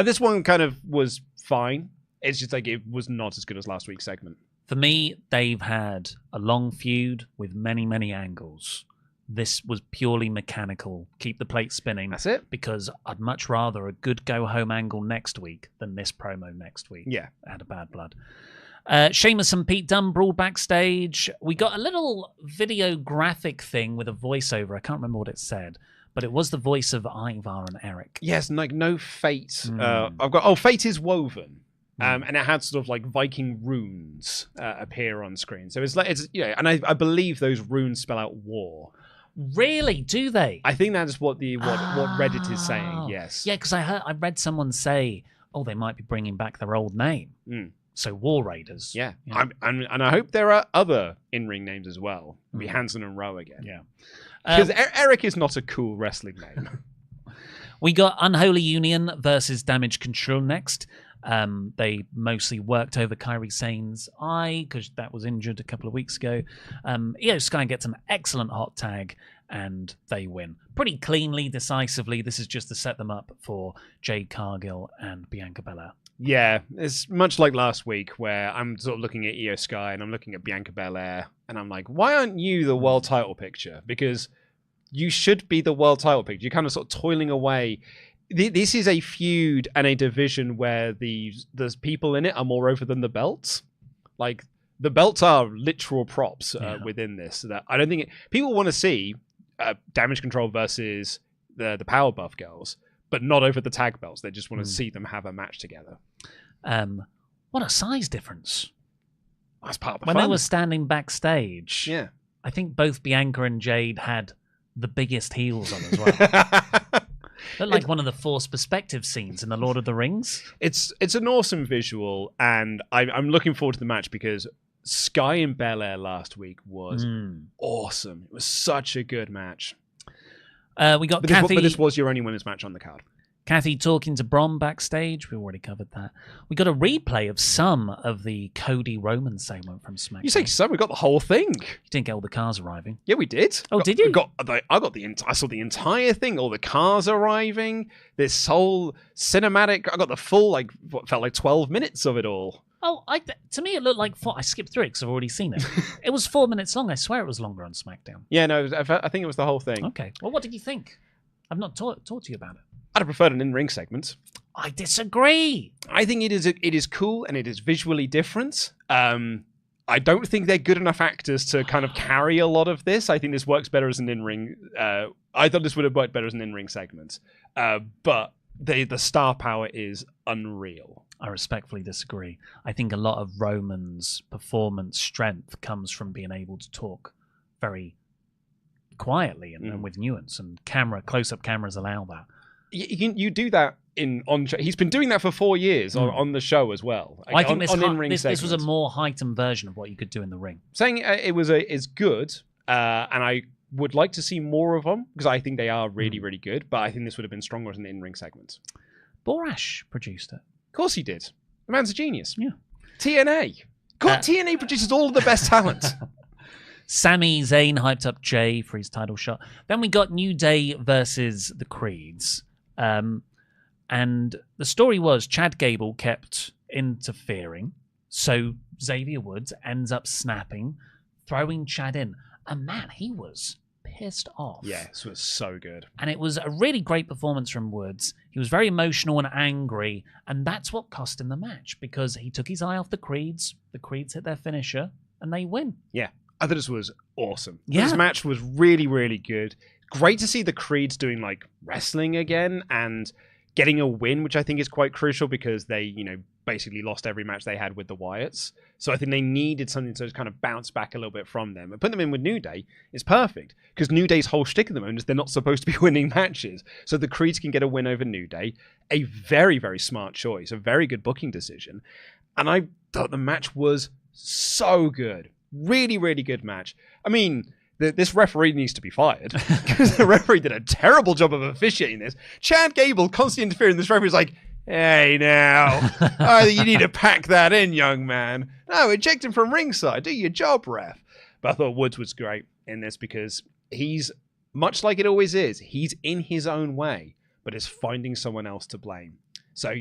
This one kind of was fine. It's just like it was not as good as last week's segment. For me, they've had a long feud with many, many angles. This was purely mechanical. Keep the plate spinning. That's it. Because I'd much rather a good go-home angle next week than this promo next week. Yeah. Out of Bad Blood. Sheamus and Pete Dunne brawl backstage. We got a little video graphic thing with a voiceover. I can't remember what it said. but it was the voice of Ivar and Eric. Yes, like no fate. I've got fate is woven. And it had sort of like Viking runes appear on screen. So it's and I believe those runes spell out war. Really? Do they? I think that's what Reddit is saying. Yes. Yeah, because I read someone say, they might be bringing back their old name. So War Raiders. Yeah. And I hope there are other in-ring names as well. It'll be Hansen and Rowe again. Yeah. Because Eric is not a cool wrestling name. We got Unholy Union versus Damage Control next. They mostly worked over Kairi Sane's eye because that was injured a couple of weeks ago. Io Sky gets an excellent hot tag and they win. Pretty cleanly, decisively. This is just to set them up for Jade Cargill and Bianca Belair. Yeah, it's much like last week where I'm sort of looking at Io Sky and I'm looking at Bianca Belair and I'm like, why aren't you the world title picture? Because you should be the world title picture. You're kind of sort of toiling away. This is a feud and a division where the people in it are more over than the belts. Like, the belts are literal props within this. That I don't think people want to see Damage Control versus the Power Buff girls, but not over the tag belts. They just want to see them have a match together. What a size difference. That's part of the when fun. they were standing backstage, yeah, I think both Bianca and Jade had the biggest heels on as well. Looked like one of the forced perspective scenes in The Lord of the Rings. It's an awesome visual, and I'm looking forward to the match because Sky and Belair last week was awesome. It was such a good match. We got Kathy. But this was your only women's match on the card. Kathy talking to Bron backstage. We already covered that. We got a replay of some of the Cody Roman segment from SmackDown. You say some? We got the whole thing. You didn't get all the cars arriving. Yeah, we did. Oh, did you? I saw the entire thing. All the cars arriving. This whole cinematic. I got the full what felt like 12 minutes of it all. Oh, to me it looked like I skipped through it because I've already seen it. It was 4 minutes long. I swear it was longer on SmackDown. Yeah, no, I think it was the whole thing. Okay. Well, what did you think? I've not talked to you about it. I'd have preferred an in-ring segment. I disagree. I think it is cool and it is visually different. I don't think they're good enough actors to kind of carry a lot of this. I think this works better as an in-ring. I thought this would have worked better as an in-ring segment. But the star power is unreal. I respectfully disagree. I think a lot of Roman's performance strength comes from being able to talk very quietly and with nuance, and close-up cameras allow that. You do that he's been doing that for 4 years on the show as well. I think this was a more heightened version of what you could do in the ring. Saying it's good, and I would like to see more of them because I think they are really, really good, but I think this would have been stronger as an in-ring segment. Borash produced it. Of course he did. The man's a genius. Yeah. TNA. God, TNA produces all of the best talent. Sami Zayn hyped up Jey for his title shot. Then we got New Day versus the Creeds. And the story was Chad Gable kept interfering. So Xavier Woods ends up snapping, throwing Chad in. And man, he was pissed off. Yeah, this was so good. And it was a really great performance from Woods. He was very emotional and angry. And that's what cost him the match because he took his eye off the Creeds. The Creeds hit their finisher and they win. Yeah. I thought this was awesome. Yeah. This match was really, really good. Great to see the Creeds doing wrestling again and getting a win, which I think is quite crucial because they, basically lost every match they had with the Wyatts. So I think they needed something to kind of bounce back a little bit from them. And put them in with New Day is perfect because New Day's whole shtick at the moment is they're not supposed to be winning matches. So the Creeds can get a win over New Day. A very, very smart choice. A very good booking decision. And I thought the match was so good. Really, really good match. I mean, this referee needs to be fired because the referee did a terrible job of officiating this. Chad Gable constantly interfering. This referee's like, hey, now, you need to pack that in, young man. No, eject him from ringside. Do your job, ref. But I thought Woods was great in this because he's, much like it always is, he's in his own way, but is finding someone else to blame. So,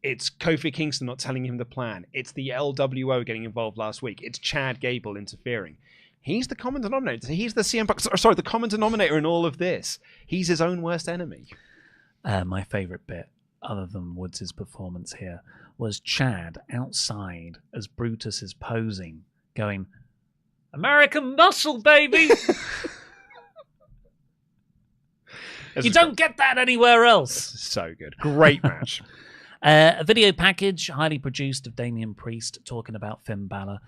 it's Kofi Kingston not telling him the plan. It's the LWO getting involved last week. It's Chad Gable interfering. He's the common denominator. He's the CM Punk. Sorry, the common denominator in all of this. He's his own worst enemy. My favorite bit, other than Woods' performance here, was Chad outside as Brutus is posing, going, "American muscle, baby!" You don't get that anywhere else. So good. Great match. A video package, highly produced, of Damian Priest talking about Finn Balor,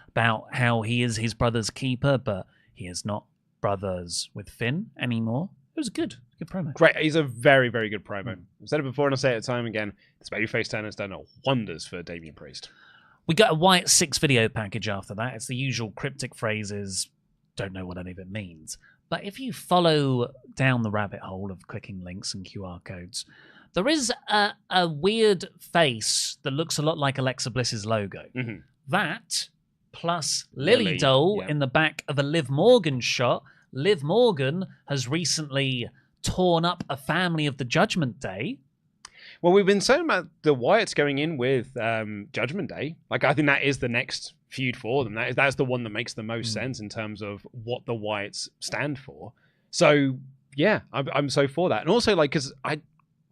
about how he is his brother's keeper, but he is not brothers with Finn anymore. It was good promo. Great. He's a very, very good promo. I've said it before and I'll say it time again. This babyface turn has done wonders for Damian Priest. We got a Wyatt 6 video package after that. It's the usual cryptic phrases. Don't know what any of it means. But if you follow down the rabbit hole of clicking links and QR codes, there is a weird face that looks a lot like Alexa Bliss's logo. Mm-hmm. That, plus Lily Doll in the back of a Liv Morgan shot. Liv Morgan has recently torn up a family of the Judgment Day. Well, we've been saying about the Wyatts going in with Judgment Day. Like, I think that is the next feud for them. That's the one that makes the most sense in terms of what the Wyatts stand for. So, yeah, I'm so for that. And also, like, because I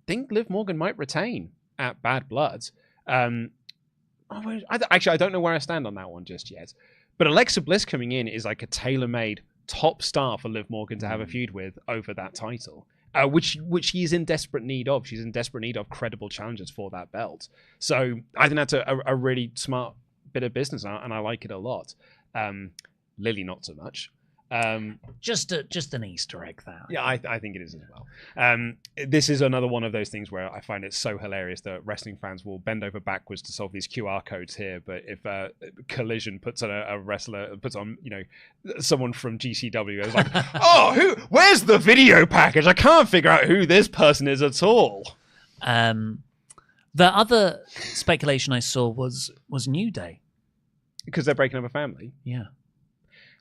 think Liv Morgan might retain at Bad Blood. Actually, I don't know where I stand on that one just yet. But Alexa Bliss coming in is like a tailor-made top star for Liv Morgan to have a feud with over that title, which she's in desperate need of. She's in desperate need of credible challengers for that belt. So I think that's a really smart bit of business, and I like it a lot. Lily, not so much. Just an Easter egg, that. Yeah, I think it is as well. This is another one of those things where I find it so hilarious that wrestling fans will bend over backwards to solve these QR codes here. But if Collision puts on a wrestler, puts on someone from GCW, it's like, oh, where's the video package? I can't figure out who this person is at all. The other speculation I saw was New Day, because they're breaking up a family. Yeah.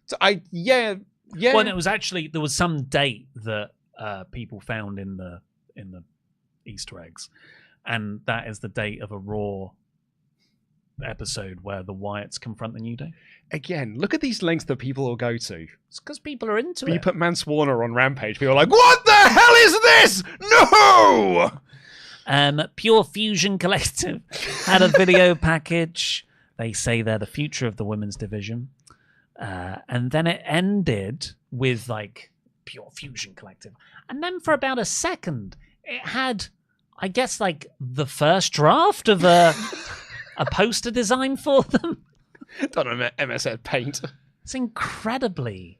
So yeah. Well, it was actually, there was some date that people found in the Easter eggs, and that is the date of a Raw episode where the Wyatts confront the New Day. Again, look at these lengths that people will go to. It's because people are into but it. You put Mance Warner on Rampage, people are like, what the hell is this? No! Pure Fusion Collective had a video package. They say they're the future of the women's division. And then it ended with like Pure Fusion Collective. And then for about a second, it had, I guess, like the first draft of a poster design for them. Done on MSN Paint. It's incredibly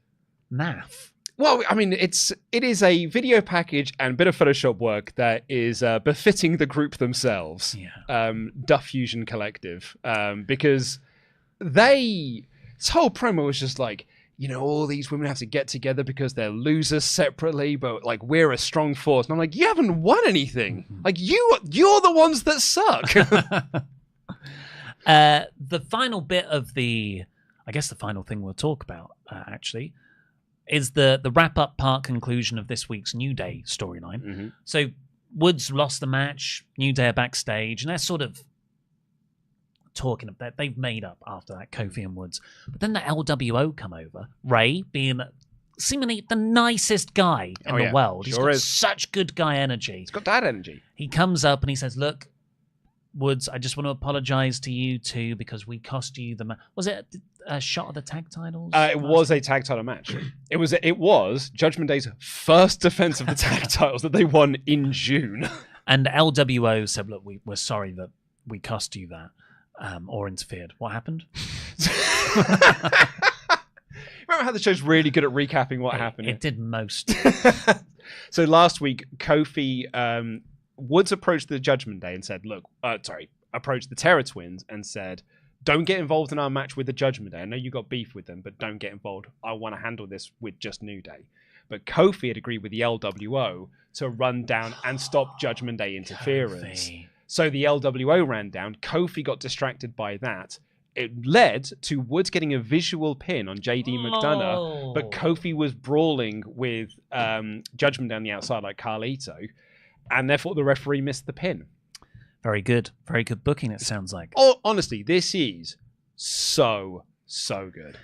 naff. Well, I mean, it is a video package and bit of Photoshop work that is befitting the group themselves. Yeah. Duff Fusion Collective. Because this whole promo was just like, all these women have to get together because they're losers separately, but like we're a strong force. And I'm like, you haven't won anything. Like you're the ones that suck. The final bit of the final thing we'll talk about actually is the wrap-up part conclusion of this week's New Day storyline. Mm-hmm. So Woods lost the match, New Day are backstage, and they're sort of talking about they've made up after that, Kofi and Woods. But then the LWO come over. Ray, being seemingly the nicest guy in the world. He's got such good guy energy. He's got that energy. He comes up and he says, look, Woods, I just want to apologize to you too because we cost you the match. Was it a shot of the tag titles? It was a tag title match. It was Judgment Day's first defense of the tag titles that they won in June. And LWO said, look, we're sorry that we cost you that. Or interfered. What happened? Remember how the show's really good at recapping what happened? It did most. So last week, Kofi Woods approached the Judgment Day and said, approached the Terror Twins and said, don't get involved in our match with the Judgment Day. I know you got beef with them, but don't get involved. I want to handle this with just New Day. But Kofi had agreed with the LWO to run down and stop Judgment Day interference. Kofi. So the LWO ran down. Kofi got distracted by that. It led to Woods getting a visual pin on JD McDonough, but Kofi was brawling with Judgment down the outside like Carlito, and therefore the referee missed the pin. Very good. Very good booking, it sounds like. Oh, honestly, this is so good.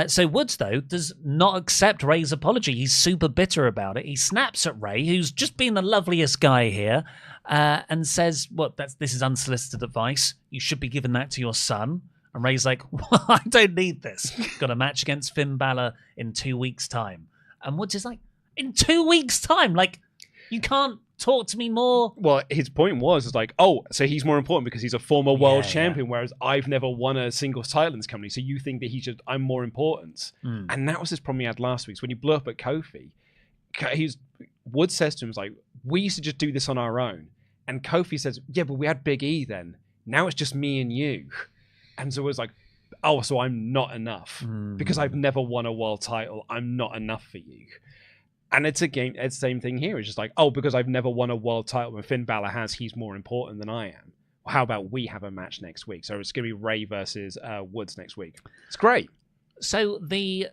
So Woods, though, does not accept Ray's apology. He's super bitter about it. He snaps at Ray, who's just been the loveliest guy here, and says, this is unsolicited advice. You should be giving that to your son. And Ray's like, well, I don't need this. Got a match against Finn Balor in 2 weeks' time. And Woods is like, in 2 weeks' time? Like, You can't talk to me more. Well, his point was like, oh, so he's more important because he's a former world champion, yeah. whereas I've never won a singles title in this company. So you think that I'm more important. And that was his problem he had last week. So when he blew up at Kofi, Woods says to him, like, we used to just do this on our own. And Kofi says, yeah, but we had Big E then. Now it's just me and you. And so it was like, oh, so I'm not enough. Because I've never won a world title. I'm not enough for you. And it's it's the same thing here. It's just like, oh, because I've never won a world title and Finn Balor has, he's more important than I am. Well, how about we have a match next week? So it's going to be Ray versus Woods next week. It's great. So the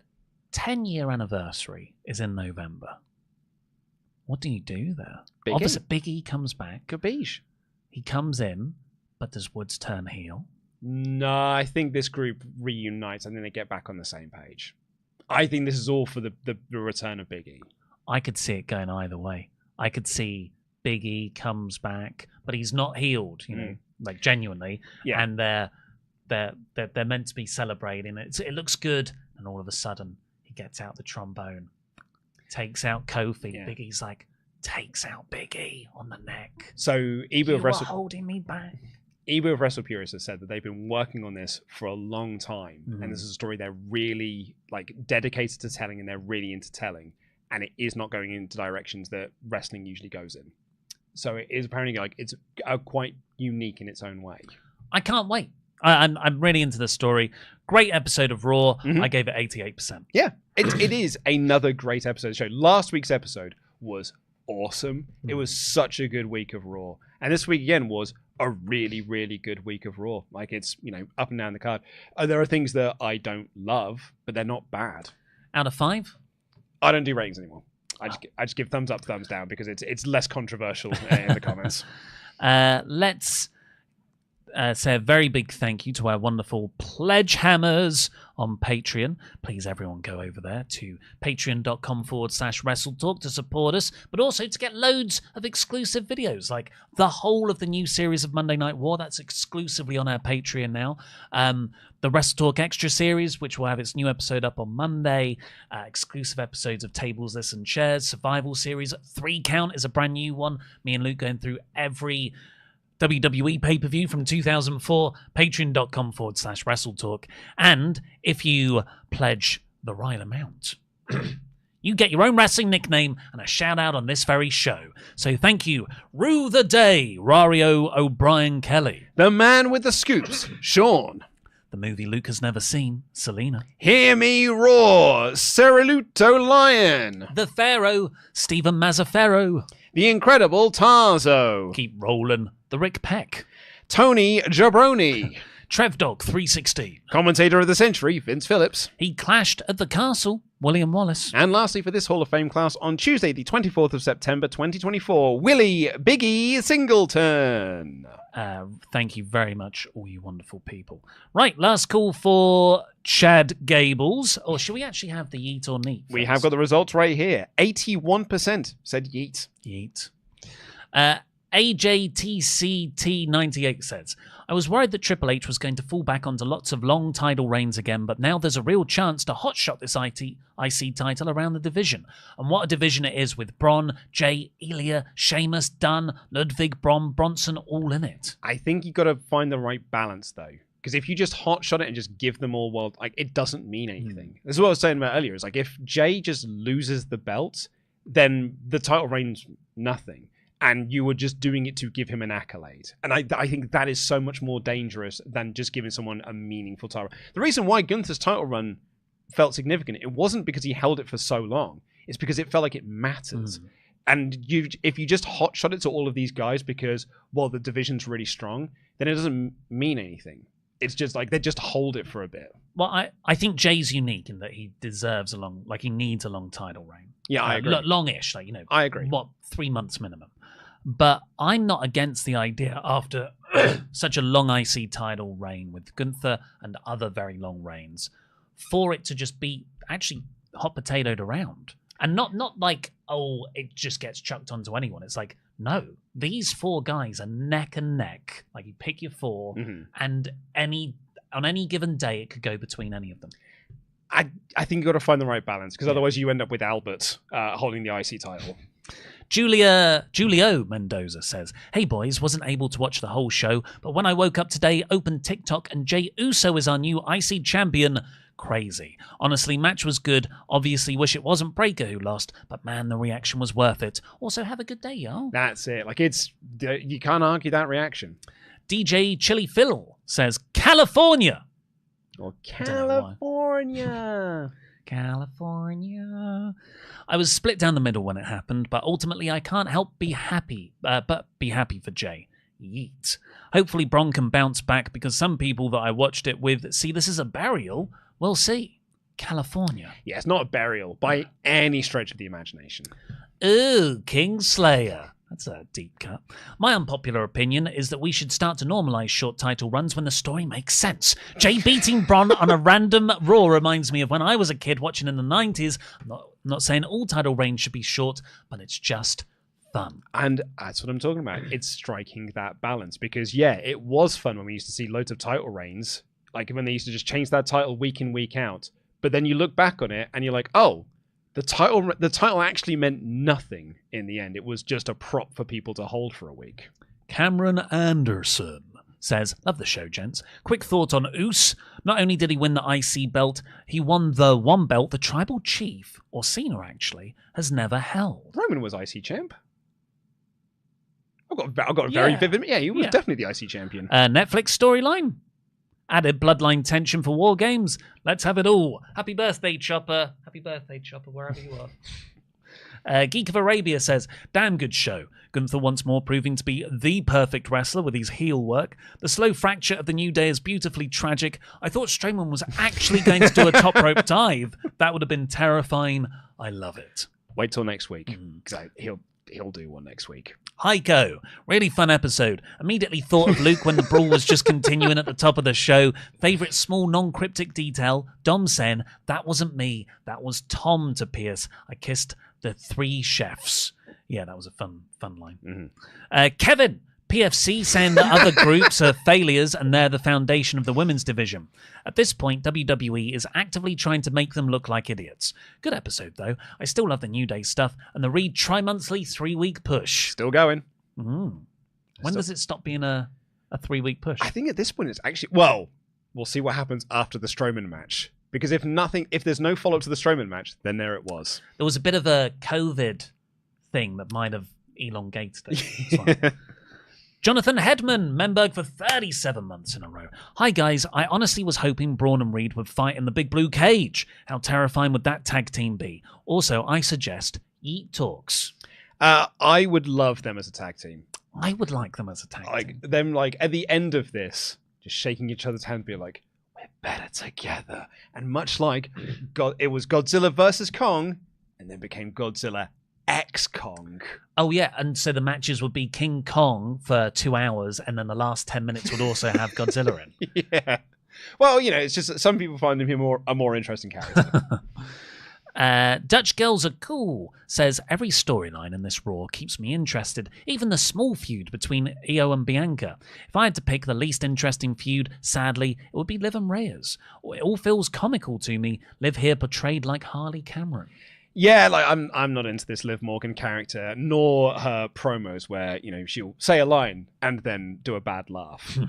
10-year anniversary is in November. What do you do there? Obviously, Big E comes back. Capiche. He comes in, but does Woods turn heel? No, I think this group reunites and then they get back on the same page. I think this is all for the return of Big E. I could see it going either way. I could see Big E comes back, but he's not healed, you know, like genuinely. Yeah. And they're meant to be celebrating it. It looks good, and all of a sudden he gets out the trombone, takes out Kofi. Yeah. Big E's like takes out Big E on the neck. So Ibu of holding me back. Ibu of Wrestle Purists has said that they've been working on this for a long time, and this is a story they're really like dedicated to telling, and they're really into telling, and it is not going into directions that wrestling usually goes in. So it is apparently like it's quite unique in its own way. I can't wait. I'm really into this story. Great episode of Raw. I gave it 88%. Yeah, it is another great episode of the show. Last week's episode was awesome. It was such a good week of Raw, and this week again was a really, really good week of Raw. Like, it's, you know, up and down the card. There are things that I don't love, but they're not bad. Out of 5? I don't do ratings anymore. I just give thumbs up, thumbs down, because it's less controversial in the comments. Let's say a very big thank you to our wonderful pledge hammers on Patreon. Please, everyone, go over there to patreon.com/WrestleTalk to support us, but also to get loads of exclusive videos, like the whole of the new series of Monday Night War. That's exclusively on our Patreon now. The WrestleTalk Extra series, which will have its new episode up on Monday. Exclusive episodes of Tables, This and Chairs. Survival series. 3 Count is a brand new one. Me and Luke going through every WWE pay-per-view from 2004, patreon.com/WrestleTalk. And if you pledge the right amount, you get your own wrestling nickname and a shout-out on this very show. So thank you, Rue the Day, Rario O'Brien Kelly. The Man with the Scoops, Sean. The movie Luke has never seen, Selena. Hear Me Roar, Ceriluto Lion. The Pharaoh, Stephen Mazzaferro. The Incredible Tarzo. Keep rolling, the Rick Peck. Tony Jabroni. Trevdog 360. Commentator of the Century, Vince Phillips. He clashed at the castle, William Wallace. And lastly, for this Hall of Fame class, on Tuesday, the 24th of September, 2024, Willie Biggie Singleton. Thank you very much, all you wonderful people. Right, last call for Chad Gables. Or should we actually have the Yeet or Neat? We have got the results right here. 81% said Yeet. Yeet. AJTCT98 says, I was worried that Triple H was going to fall back onto lots of long title reigns again, but now there's a real chance to hotshot this IC title around the division. And what a division it is, with Bron, Jey, Ilya, Sheamus, Dunn, Ludwig, Bronson all in it. I think you got to find the right balance, though. Because if you just hotshot it and just give them all world, like, it doesn't mean anything. This is what I was saying about earlier. Is like, if Jey just loses the belt, then the title reign's nothing. And you were just doing it to give him an accolade. And I think that is so much more dangerous than just giving someone a meaningful title. The reason why Gunther's title run felt significant, it wasn't because he held it for so long. It's because it felt like it matters. And if you just hotshot it to all of these guys because, well, the division's really strong, then it doesn't mean anything. It's just like they just hold it for a bit. Well, I think Jay's unique in that he deserves he needs a long title reign. Yeah, I agree. Longish, I agree. 3 months minimum. But I'm not against the idea after such a long IC title reign with Gunther and other very long reigns for it to just be actually hot potatoed around. And not like, oh, it just gets chucked onto anyone. It's like, no, these 4 guys are neck and neck. Like, you pick your 4, and on any given day, it could go between any of them. I think you got to find the right balance, because otherwise you end up with Albert holding the IC title. Julio Mendoza says, "Hey boys, wasn't able to watch the whole show, but when I woke up today, opened TikTok and Jey Uso is our new IC champion. Crazy. Honestly, match was good. Obviously wish it wasn't Breakker who lost, but man, the reaction was worth it. Also, have a good day, y'all." That's it. Like, you can't argue that reaction. DJ Chili Phil says, "California." Or California. California. I was split down the middle when it happened, but ultimately I can't help be happy for Jey. Yeet. Hopefully Bron can bounce back because some people that I watched it with see this as a burial. We'll see. California. Yeah, it's not a burial by any stretch of the imagination. Ooh, Kingslayer. That's a deep cut. My unpopular opinion is that we should start to normalize short title runs when the story makes sense. Jey beating Bron on a random Raw reminds me of when I was a kid watching in the 90s. I'm not saying all title reigns should be short, but it's just fun. And that's what I'm talking about. It's striking that balance because, yeah, it was fun when we used to see loads of title reigns, like when they used to just change that title week in, week out. But then you look back on it and you're like, oh, the title actually meant nothing in the end. It was just a prop for people to hold for a week. Cameron Anderson says, "Love the show, gents. Quick thought on Uso. Not only did he win the IC belt, he won the one belt the tribal chief, or Cena actually, has never held." Roman was IC champ. I've got a very vivid... Yeah, he was definitely the IC champion. Netflix storyline. Added bloodline tension for War Games. Let's have it all. Happy birthday, Chopper. Happy birthday, Chopper, wherever you are. Geek of Arabia says, "Damn good show. Gunther once more proving to be the perfect wrestler with his heel work. The slow fracture of the New Day is beautifully tragic. I thought Strowman was actually going to do a top rope dive. That would have been terrifying. I love it." Wait till next week. Because he'll do one next week. Heiko, really fun episode. Immediately thought of Luke when the brawl was just continuing at the top of the show. Favourite small non-cryptic detail, Dom saying, "That wasn't me, that was Tom to Pierce. I kissed the 3 chefs." Yeah, that was a fun line. Mm-hmm. Kevin, PFC saying that other groups are failures and they're the foundation of the women's division. At this point, WWE is actively trying to make them look like idiots. Good episode, though. I still love the New Day stuff and the Reed tri-monthly 3-week push. Still going. When does it stop being a 3-week push? I think at this point it's actually... Well, we'll see what happens after the Strowman match. Because if there's no follow-up to the Strowman match, then there it was. There was a bit of a COVID thing that might have elongated it as well. Jonathan Hedman, Memberg for 37 months in a row. "Hi guys, I honestly was hoping Braun and Reed would fight in the big blue cage. How terrifying would that tag team be? Also, I suggest Yeet Talks." I would love them as a tag team. I would like them as a tag team. Them at the end of this, just shaking each other's hand, be like, "We're better together." And much like it was Godzilla versus Kong, and then became Godzilla X Kong. Oh yeah, and so the matches would be King Kong for 2 hours, and then the last 10 minutes would also have Godzilla in. Yeah. Well, it's just that some people find him a more interesting character. Dutch Girls Are Cool says, "Every storyline in this Raw keeps me interested, even the small feud between Io and Bianca. If I had to pick the least interesting feud, sadly, it would be Liv and Reyes. It all feels comical to me, Liv here portrayed like Harley Cameron." Yeah, I'm not into this Liv Morgan character, nor her promos where, she'll say a line and then do a bad laugh.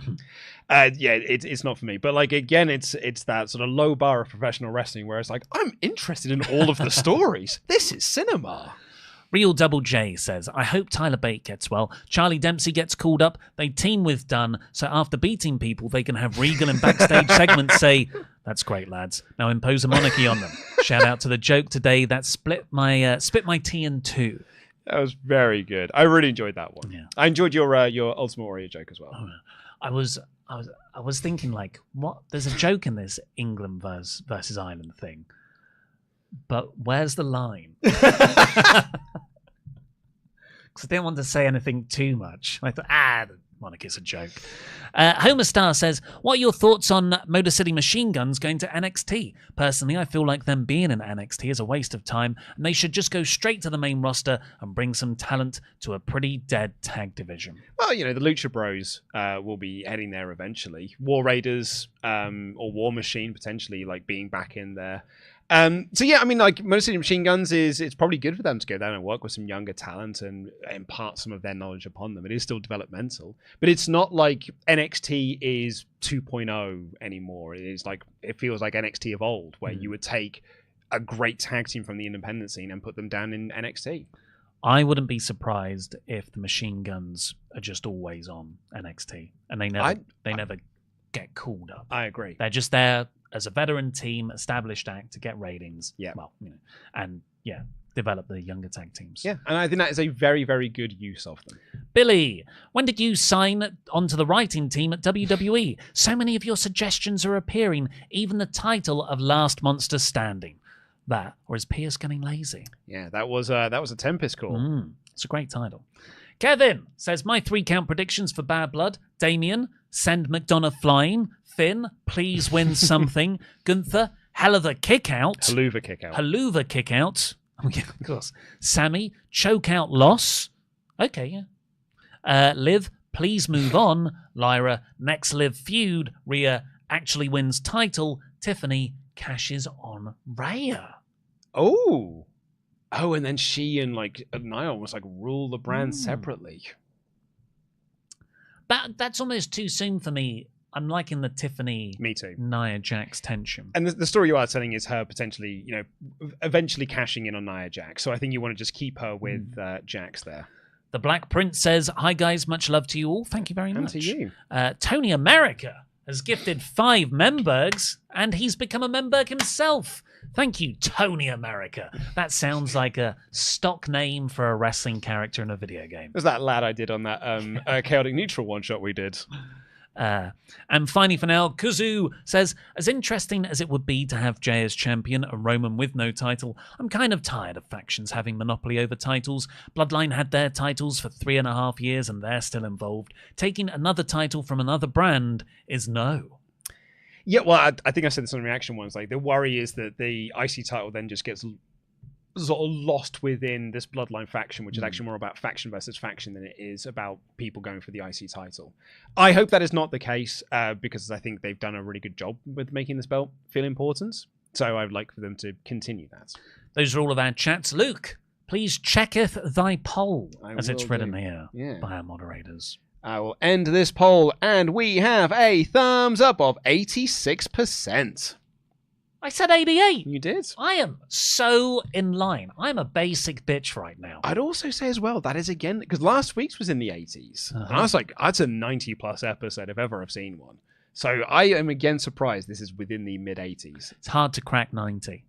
It's not for me. But again, it's that sort of low bar of professional wrestling where it's like, I'm interested in all of the stories. This is cinema. Real Double J says, "I hope Tyler Bate gets well. Charlie Dempsey gets called up. They team with Dunn, so after beating people, they can have Regal in backstage segments say, 'That's great, lads. Now impose a monarchy on them.' Shout out to the joke today that split my tea in 2. That was very good. I really enjoyed that one. Yeah. I enjoyed your Ultimate Warrior joke as well. I was thinking what? There's a joke in this England versus Ireland thing. But where's the line? Because I didn't want to say anything too much. I thought, the monarchy's a joke. Homer Star says, "What are your thoughts on Motor City Machine Guns going to NXT? Personally, I feel like them being in NXT is a waste of time, and they should just go straight to the main roster and bring some talent to a pretty dead tag division." Well, the Lucha Bros will be heading there eventually. War Raiders or War Machine potentially like being back in there. So yeah, I mean, like Motor City Machine Guns it's probably good for them to go down and work with some younger talent and impart some of their knowledge upon them. It is still developmental, but it's not like NXT is 2.0 anymore. It feels like NXT of old, where you would take a great tag team from the independent scene and put them down in NXT. I wouldn't be surprised if the Machine Guns are just always on NXT and they never get called up. I agree. They're just there as a veteran team, established act to get ratings. Yeah. Well, and develop the younger tag teams. Yeah, and I think that is a very, very good use of them. Billy, when did you sign onto the writing team at WWE? So many of your suggestions are appearing, even the title of Last Monster Standing. That, or is Pierce getting lazy? Yeah, that was a Tempest call. It's a great title. Kevin says, my 3-count predictions for Bad Blood. Damien, send McDonough flying. Finn, please win something. Gunther, hell of a kick out. Haluva kick out. Haluva kick out. Oh, yeah, of course. Sami, choke out loss. Okay, yeah. Liv, please move on. Lyra, next Liv feud. Rhea actually wins title. Tiffany cashes on Rhea. Oh, and then she and Nia almost rule the brand separately. That's almost too soon for me. I'm liking the Tiffany, me too, Nia Jax tension. And the story you are telling is her potentially, eventually cashing in on Nia Jax. So I think you want to just keep her with Jax there. The Black Prince says, hi guys, much love to you all. Thank you very much. And to you. Tony America has gifted 5 Membergs, and he's become a Memberg himself. Thank you, Tony America. That sounds like a stock name for a wrestling character in a video game. There's that lad I did on that Chaotic Neutral one-shot we did. And finally for now, Kazoo says, as interesting as it would be to have Jey as champion, a Roman with no title, I'm kind of tired of factions having monopoly over titles. Bloodline had their titles for 3.5 years and they're still involved. Taking another title from another brand is no. Yeah, well, I think I said this on reaction once. The worry is that the IC title then just gets sort of lost within this Bloodline faction, which is actually more about faction versus faction than it is about people going for the IC title. I hope that is not the case because I think they've done a really good job with making this belt feel important. So I'd like for them to continue that. Those are all of our chats. Luke, please checketh thy poll, as it's written here by our moderators. I will end this poll, and we have a thumbs up of 86%. I said 88. You did. I am so in line. I'm a basic bitch right now. I'd also say as well, that is again, because last week's was in the 80s. And I was like, that's a 90-plus episode if ever I've seen one. So I am again surprised this is within the mid-80s. It's hard to crack 90.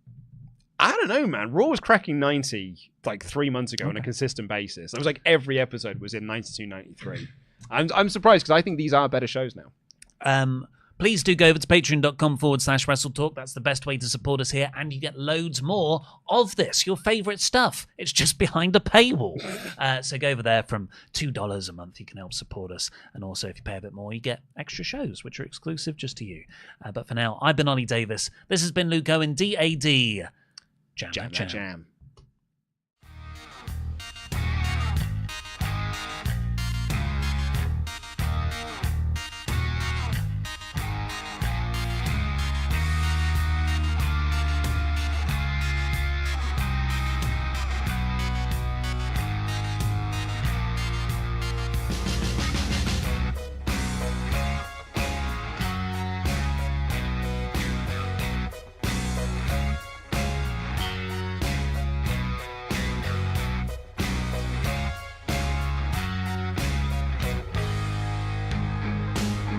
I don't know, man. Raw was cracking 90 3 months ago on a consistent basis. It was like every episode was in 92, 93. I'm surprised because I think these are better shows now. Please do go over to patreon.com/WrestleTalk. That's the best way to support us here, and you get loads more of this, your favourite stuff. It's just behind a paywall. So go over there. From $2 a month, you can help support us. And also, if you pay a bit more, you get extra shows, which are exclusive just to you. But for now, I've been Ollie Davis. This has been Luke Owen, DAD. Jam.